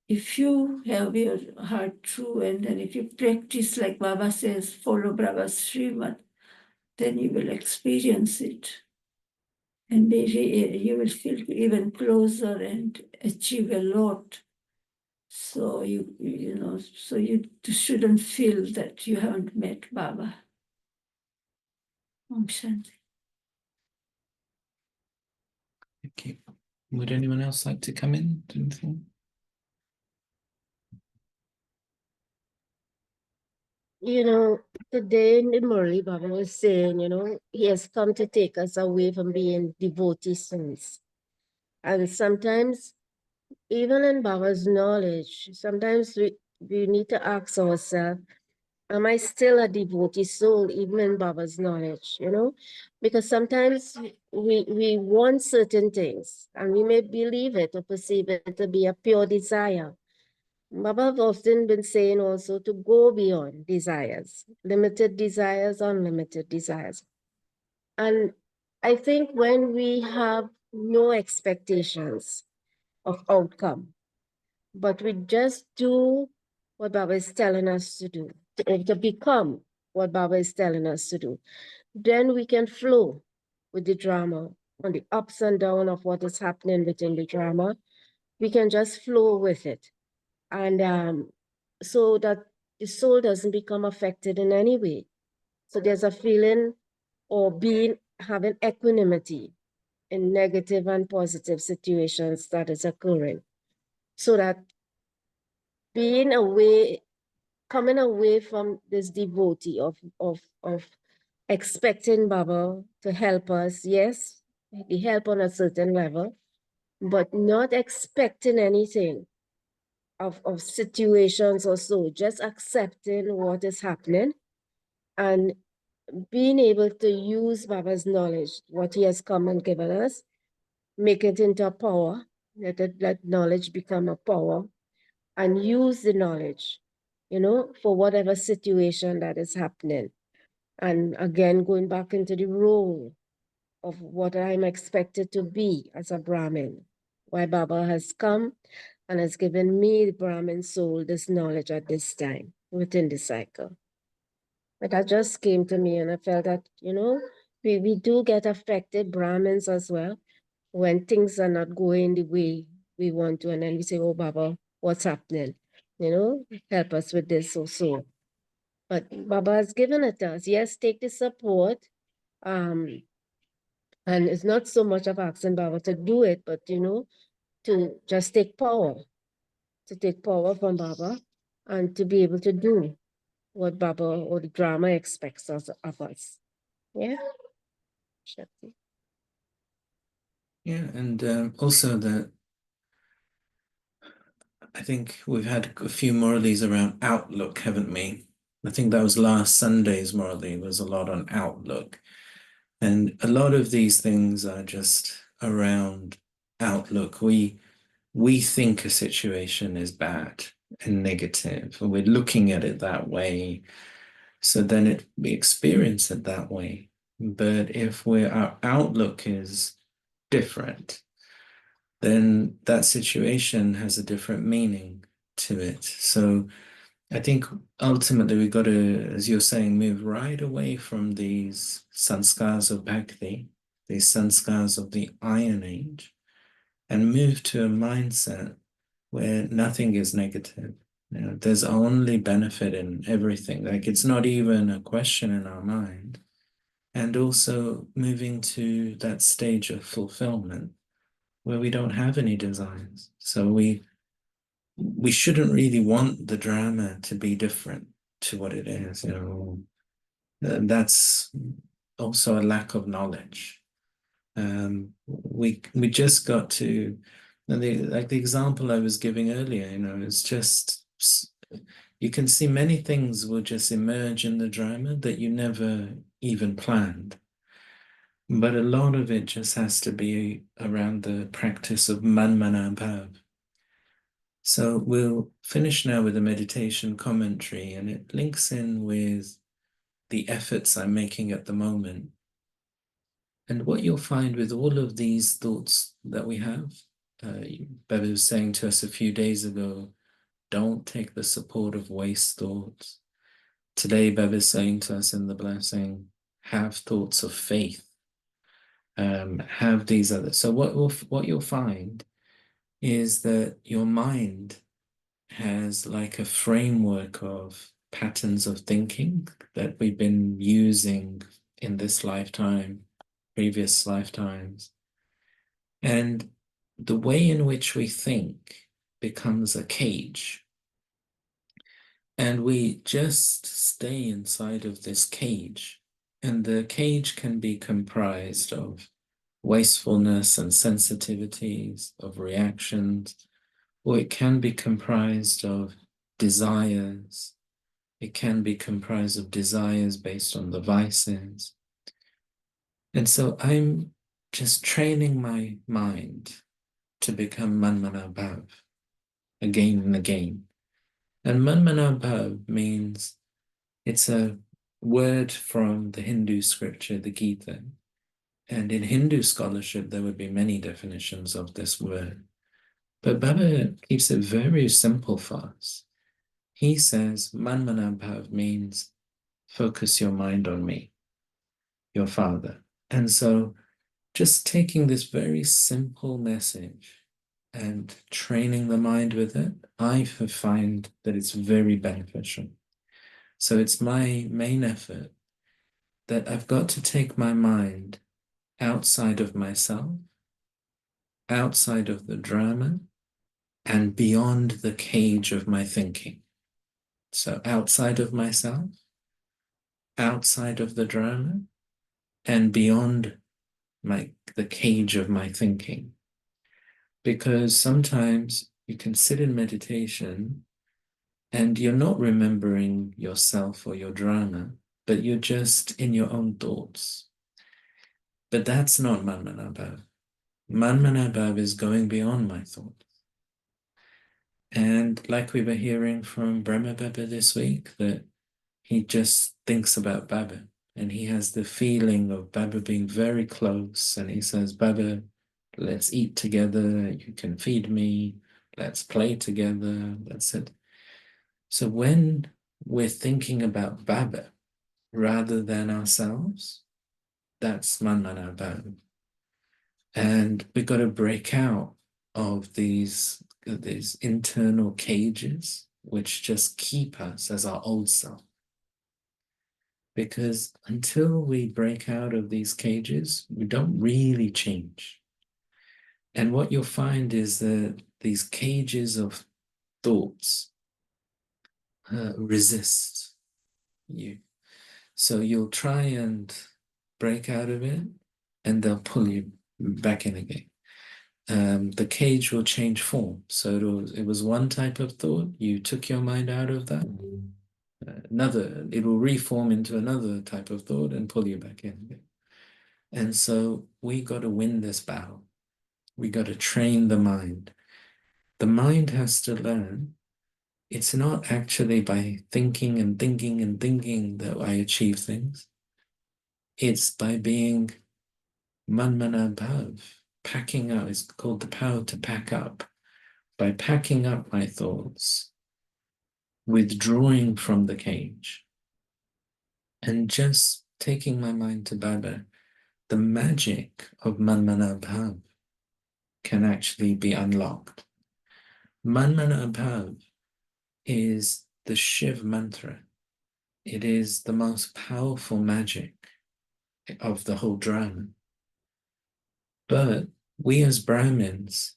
if you have your heart true, and then if you practice like Baba says, follow Baba's Srimad, then you will experience it. And you will feel even closer and achieve a lot. So so you shouldn't feel that you haven't met Baba. Om Shanti. Okay. Would anyone else like to come in? Do anything? Today in the Murli, Baba was saying, he has come to take us away from being devotee souls. And sometimes, even in Baba's knowledge, sometimes we need to ask ourselves, am I still a devotee soul, even in Baba's knowledge, Because sometimes we want certain things, and we may believe it or perceive it to be a pure desire. Baba have often been saying also to go beyond desires, limited desires, unlimited desires. And I think when we have no expectations of outcome, but we just do what Baba is telling us to do, to become what Baba is telling us to do, then we can flow with the drama, on the ups and downs of what is happening within the drama. We can just flow with it. And so that the soul doesn't become affected in any way. So there's a feeling or having equanimity in negative and positive situations that is occurring. So that coming away from this devotee of expecting Baba to help us, yes, he help on a certain level, but not expecting anything of situations or so, just accepting what is happening and being able to use Baba's knowledge, what he has come and given us, make it into a power, let knowledge become a power, and use the knowledge, for whatever situation that is happening. And again, going back into the role of what I'm expected to be as a Brahmin, why Baba has come and has given me, the Brahmin soul, this knowledge at this time within the cycle. But that just came to me, and I felt that, we do get affected, Brahmins as well, when things are not going the way we want to. And then we say, oh, Baba, what's happening? Help us with this or so. But Baba has given it to us. Yes, take the support. And it's not so much of asking Baba to do it, but, to just take power, from Baba and to be able to do what Baba or the drama expects of us. Yeah. Shakti. Yeah, and also that I think we've had a few Murlis around outlook, haven't we? I think that was last Sunday's Murli, was a lot on outlook. And a lot of these things are just around outlook. We think a situation is bad and negative, and we're looking at it that way. So then we experience it that way. But if our outlook is different, then that situation has a different meaning to it. So I think ultimately we've got to, as you're saying, move right away from these sanskars of bhakti, these sanskars of the Iron Age, and move to a mindset where nothing is negative. There's only benefit in everything. Like, it's not even a question in our mind. And also moving to that stage of fulfillment where we don't have any desires. So we shouldn't really want the drama to be different to what it is. That's also a lack of knowledge. We just got to, like the example I was giving earlier, it's just, you can see many things will just emerge in the drama that you never even planned. But a lot of it just has to be around the practice of manmana bhav. So we'll finish now with a meditation commentary, and it links in with the efforts I'm making at the moment And what you'll find with all of these thoughts that we have, Bebe was saying to us a few days ago, don't take the support of waste thoughts. Today, Bebe is saying to us in the blessing, have thoughts of faith. Have these others. So what you'll find is that your mind has like a framework of patterns of thinking that we've been using in this lifetime, previous lifetimes. And the way in which we think becomes a cage. And we just stay inside of this cage. And the cage can be comprised of wastefulness and sensitivities, of reactions, or it can be comprised of desires. It can be comprised of desires based on the vices. And so I'm just training my mind to become Manmana Bhav again and again. And Manmana Bhav means it's a word from the Hindu scripture, the Gita. And in Hindu scholarship, there would be many definitions of this word. But Baba keeps it very simple for us. He says, Manmana Bhav means focus your mind on me, your father. And so just taking this very simple message and training the mind with it, I find that it's very beneficial. So it's my main effort that I've got to take my mind outside of myself, outside of the drama, and beyond the cage of my thinking. So outside of myself, outside of the drama, and beyond the cage of my thinking. Because sometimes you can sit in meditation and you're not remembering yourself or your drama, but you're just in your own thoughts. But that's not Manmanabhav. Manmanabhav is going beyond my thoughts. And like we were hearing from Brahma Baba this week, that he just thinks about Baba and he has the feeling of Baba being very close. And he says, Baba, let's eat together. You can feed me. Let's play together. That's it. So when we're thinking about Baba rather than ourselves, that's Manmanabhav. And we've got to break out of these internal cages which just keep us as our old self. Because until we break out of these cages, we don't really change. And what you'll find is that these cages of thoughts resist you. So you'll try and break out of it, and they'll pull you back in again. The cage will change form. So it was one type of thought. You took your mind out of that. It will reform into another type of thought and pull you back in again. And so we got to win this battle. We got to train the mind. The mind has to learn. It's not actually by thinking and thinking and thinking that I achieve things. It's by being Manmana Bhav, packing up. It's called the power to pack up. By packing up my thoughts, withdrawing from the cage, and just taking my mind to Baba, the magic of Manmana Bhav can actually be unlocked. Manmana Bhav is the Shiv mantra. It is the most powerful magic of the whole drama. But we as Brahmins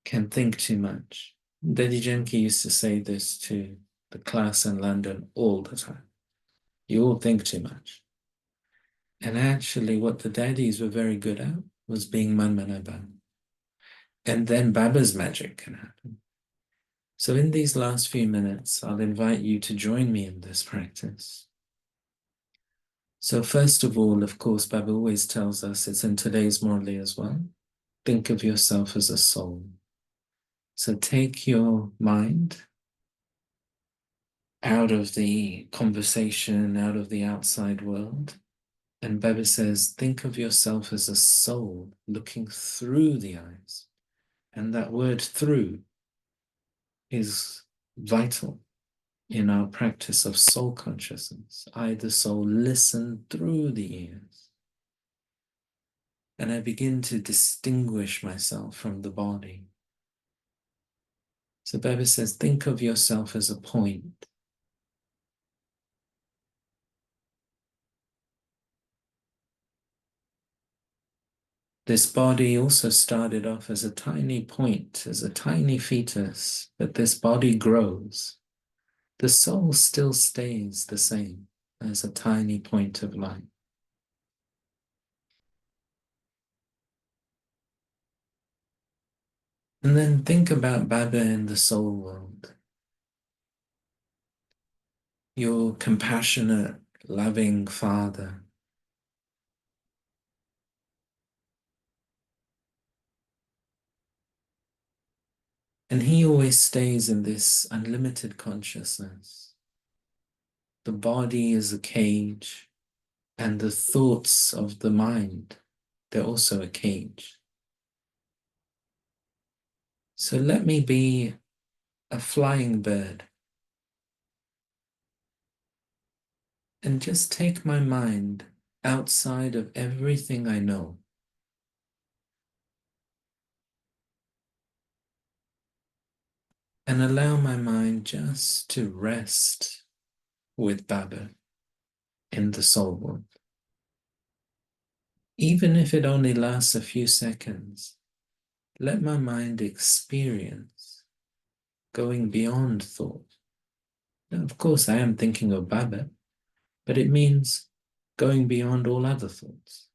can think too much. Dedi Janki used to say this to the class in London all the time. You all think too much. And actually what the daddies were very good at was being Manmana Bhav. And then Baba's magic can happen. So in these last few minutes, I'll invite you to join me in this practice. So first of all, of course, Baba always tells us, it's in today's Murli as well, think of yourself as a soul. So take your mind out of the conversation, out of the outside world, And Baba says, think of yourself as a soul looking through the eyes. And that word through is vital in our practice of soul consciousness. I, the soul, listen through the ears. And I begin to distinguish myself from the body. So Baba says, think of yourself as a point. This body also started off as a tiny point, as a tiny fetus, but this body grows. The soul still stays the same as a tiny point of light. And then think about Baba in the soul world. Your compassionate, loving father. And he always stays in this unlimited consciousness. The body is a cage, and the thoughts of the mind, they're also a cage. So let me be a flying bird and just take my mind outside of everything I know. And allow my mind just to rest with Baba in the soul world. Even if it only lasts a few seconds, let my mind experience going beyond thought. Now, of course, I am thinking of Baba, but it means going beyond all other thoughts.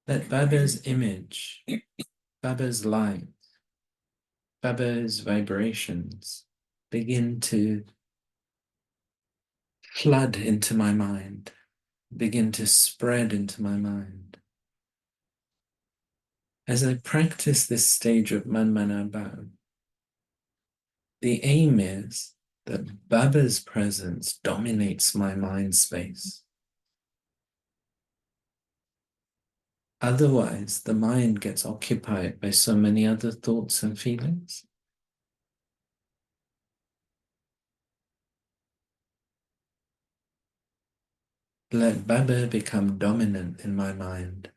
Let Baba's image, Baba's light, Baba's vibrations begin to flood into my mind, begin to spread into my mind. As I practice this stage of Manmanabhav, the aim is that Baba's presence dominates my mind space. Otherwise, the mind gets occupied by so many other thoughts and feelings. Let Baba become dominant in my mind.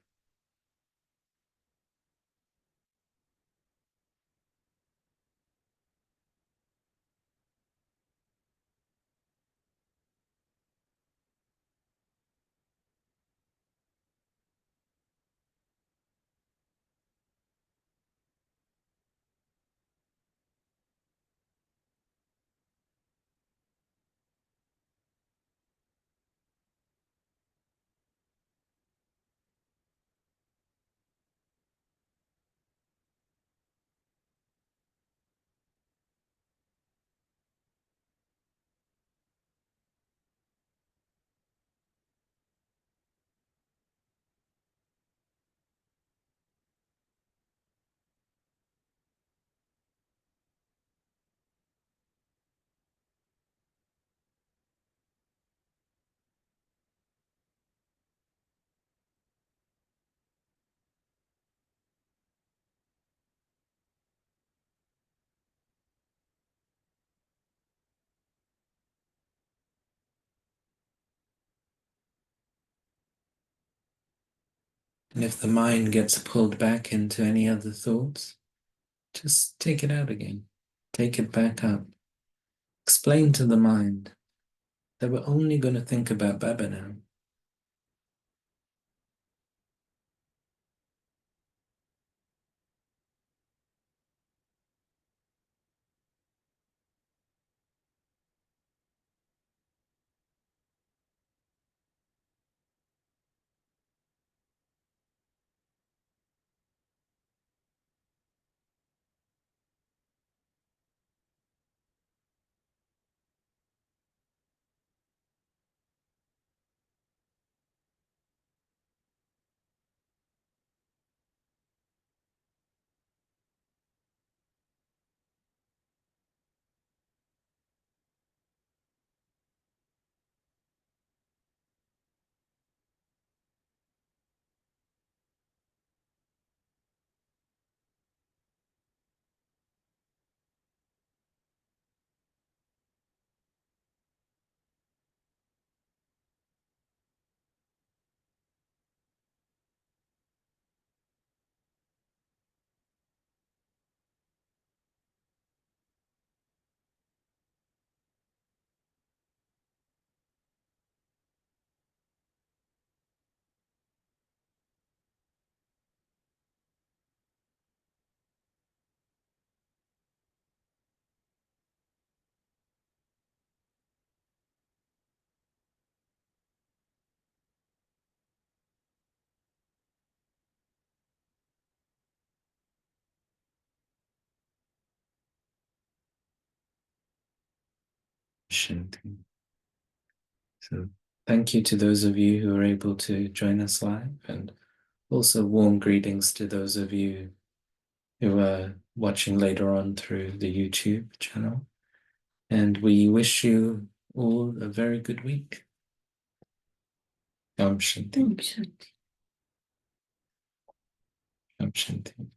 And if the mind gets pulled back into any other thoughts, just take it out again. Take it back up. Explain to the mind that we're only going to think about Baba now. Shanti. So thank you to those of you who are able to join us live, and also warm greetings to those of you who are watching later on through the YouTube channel. And we wish you all a very good week. Om Shanti. Om Shanti. Om Shanti.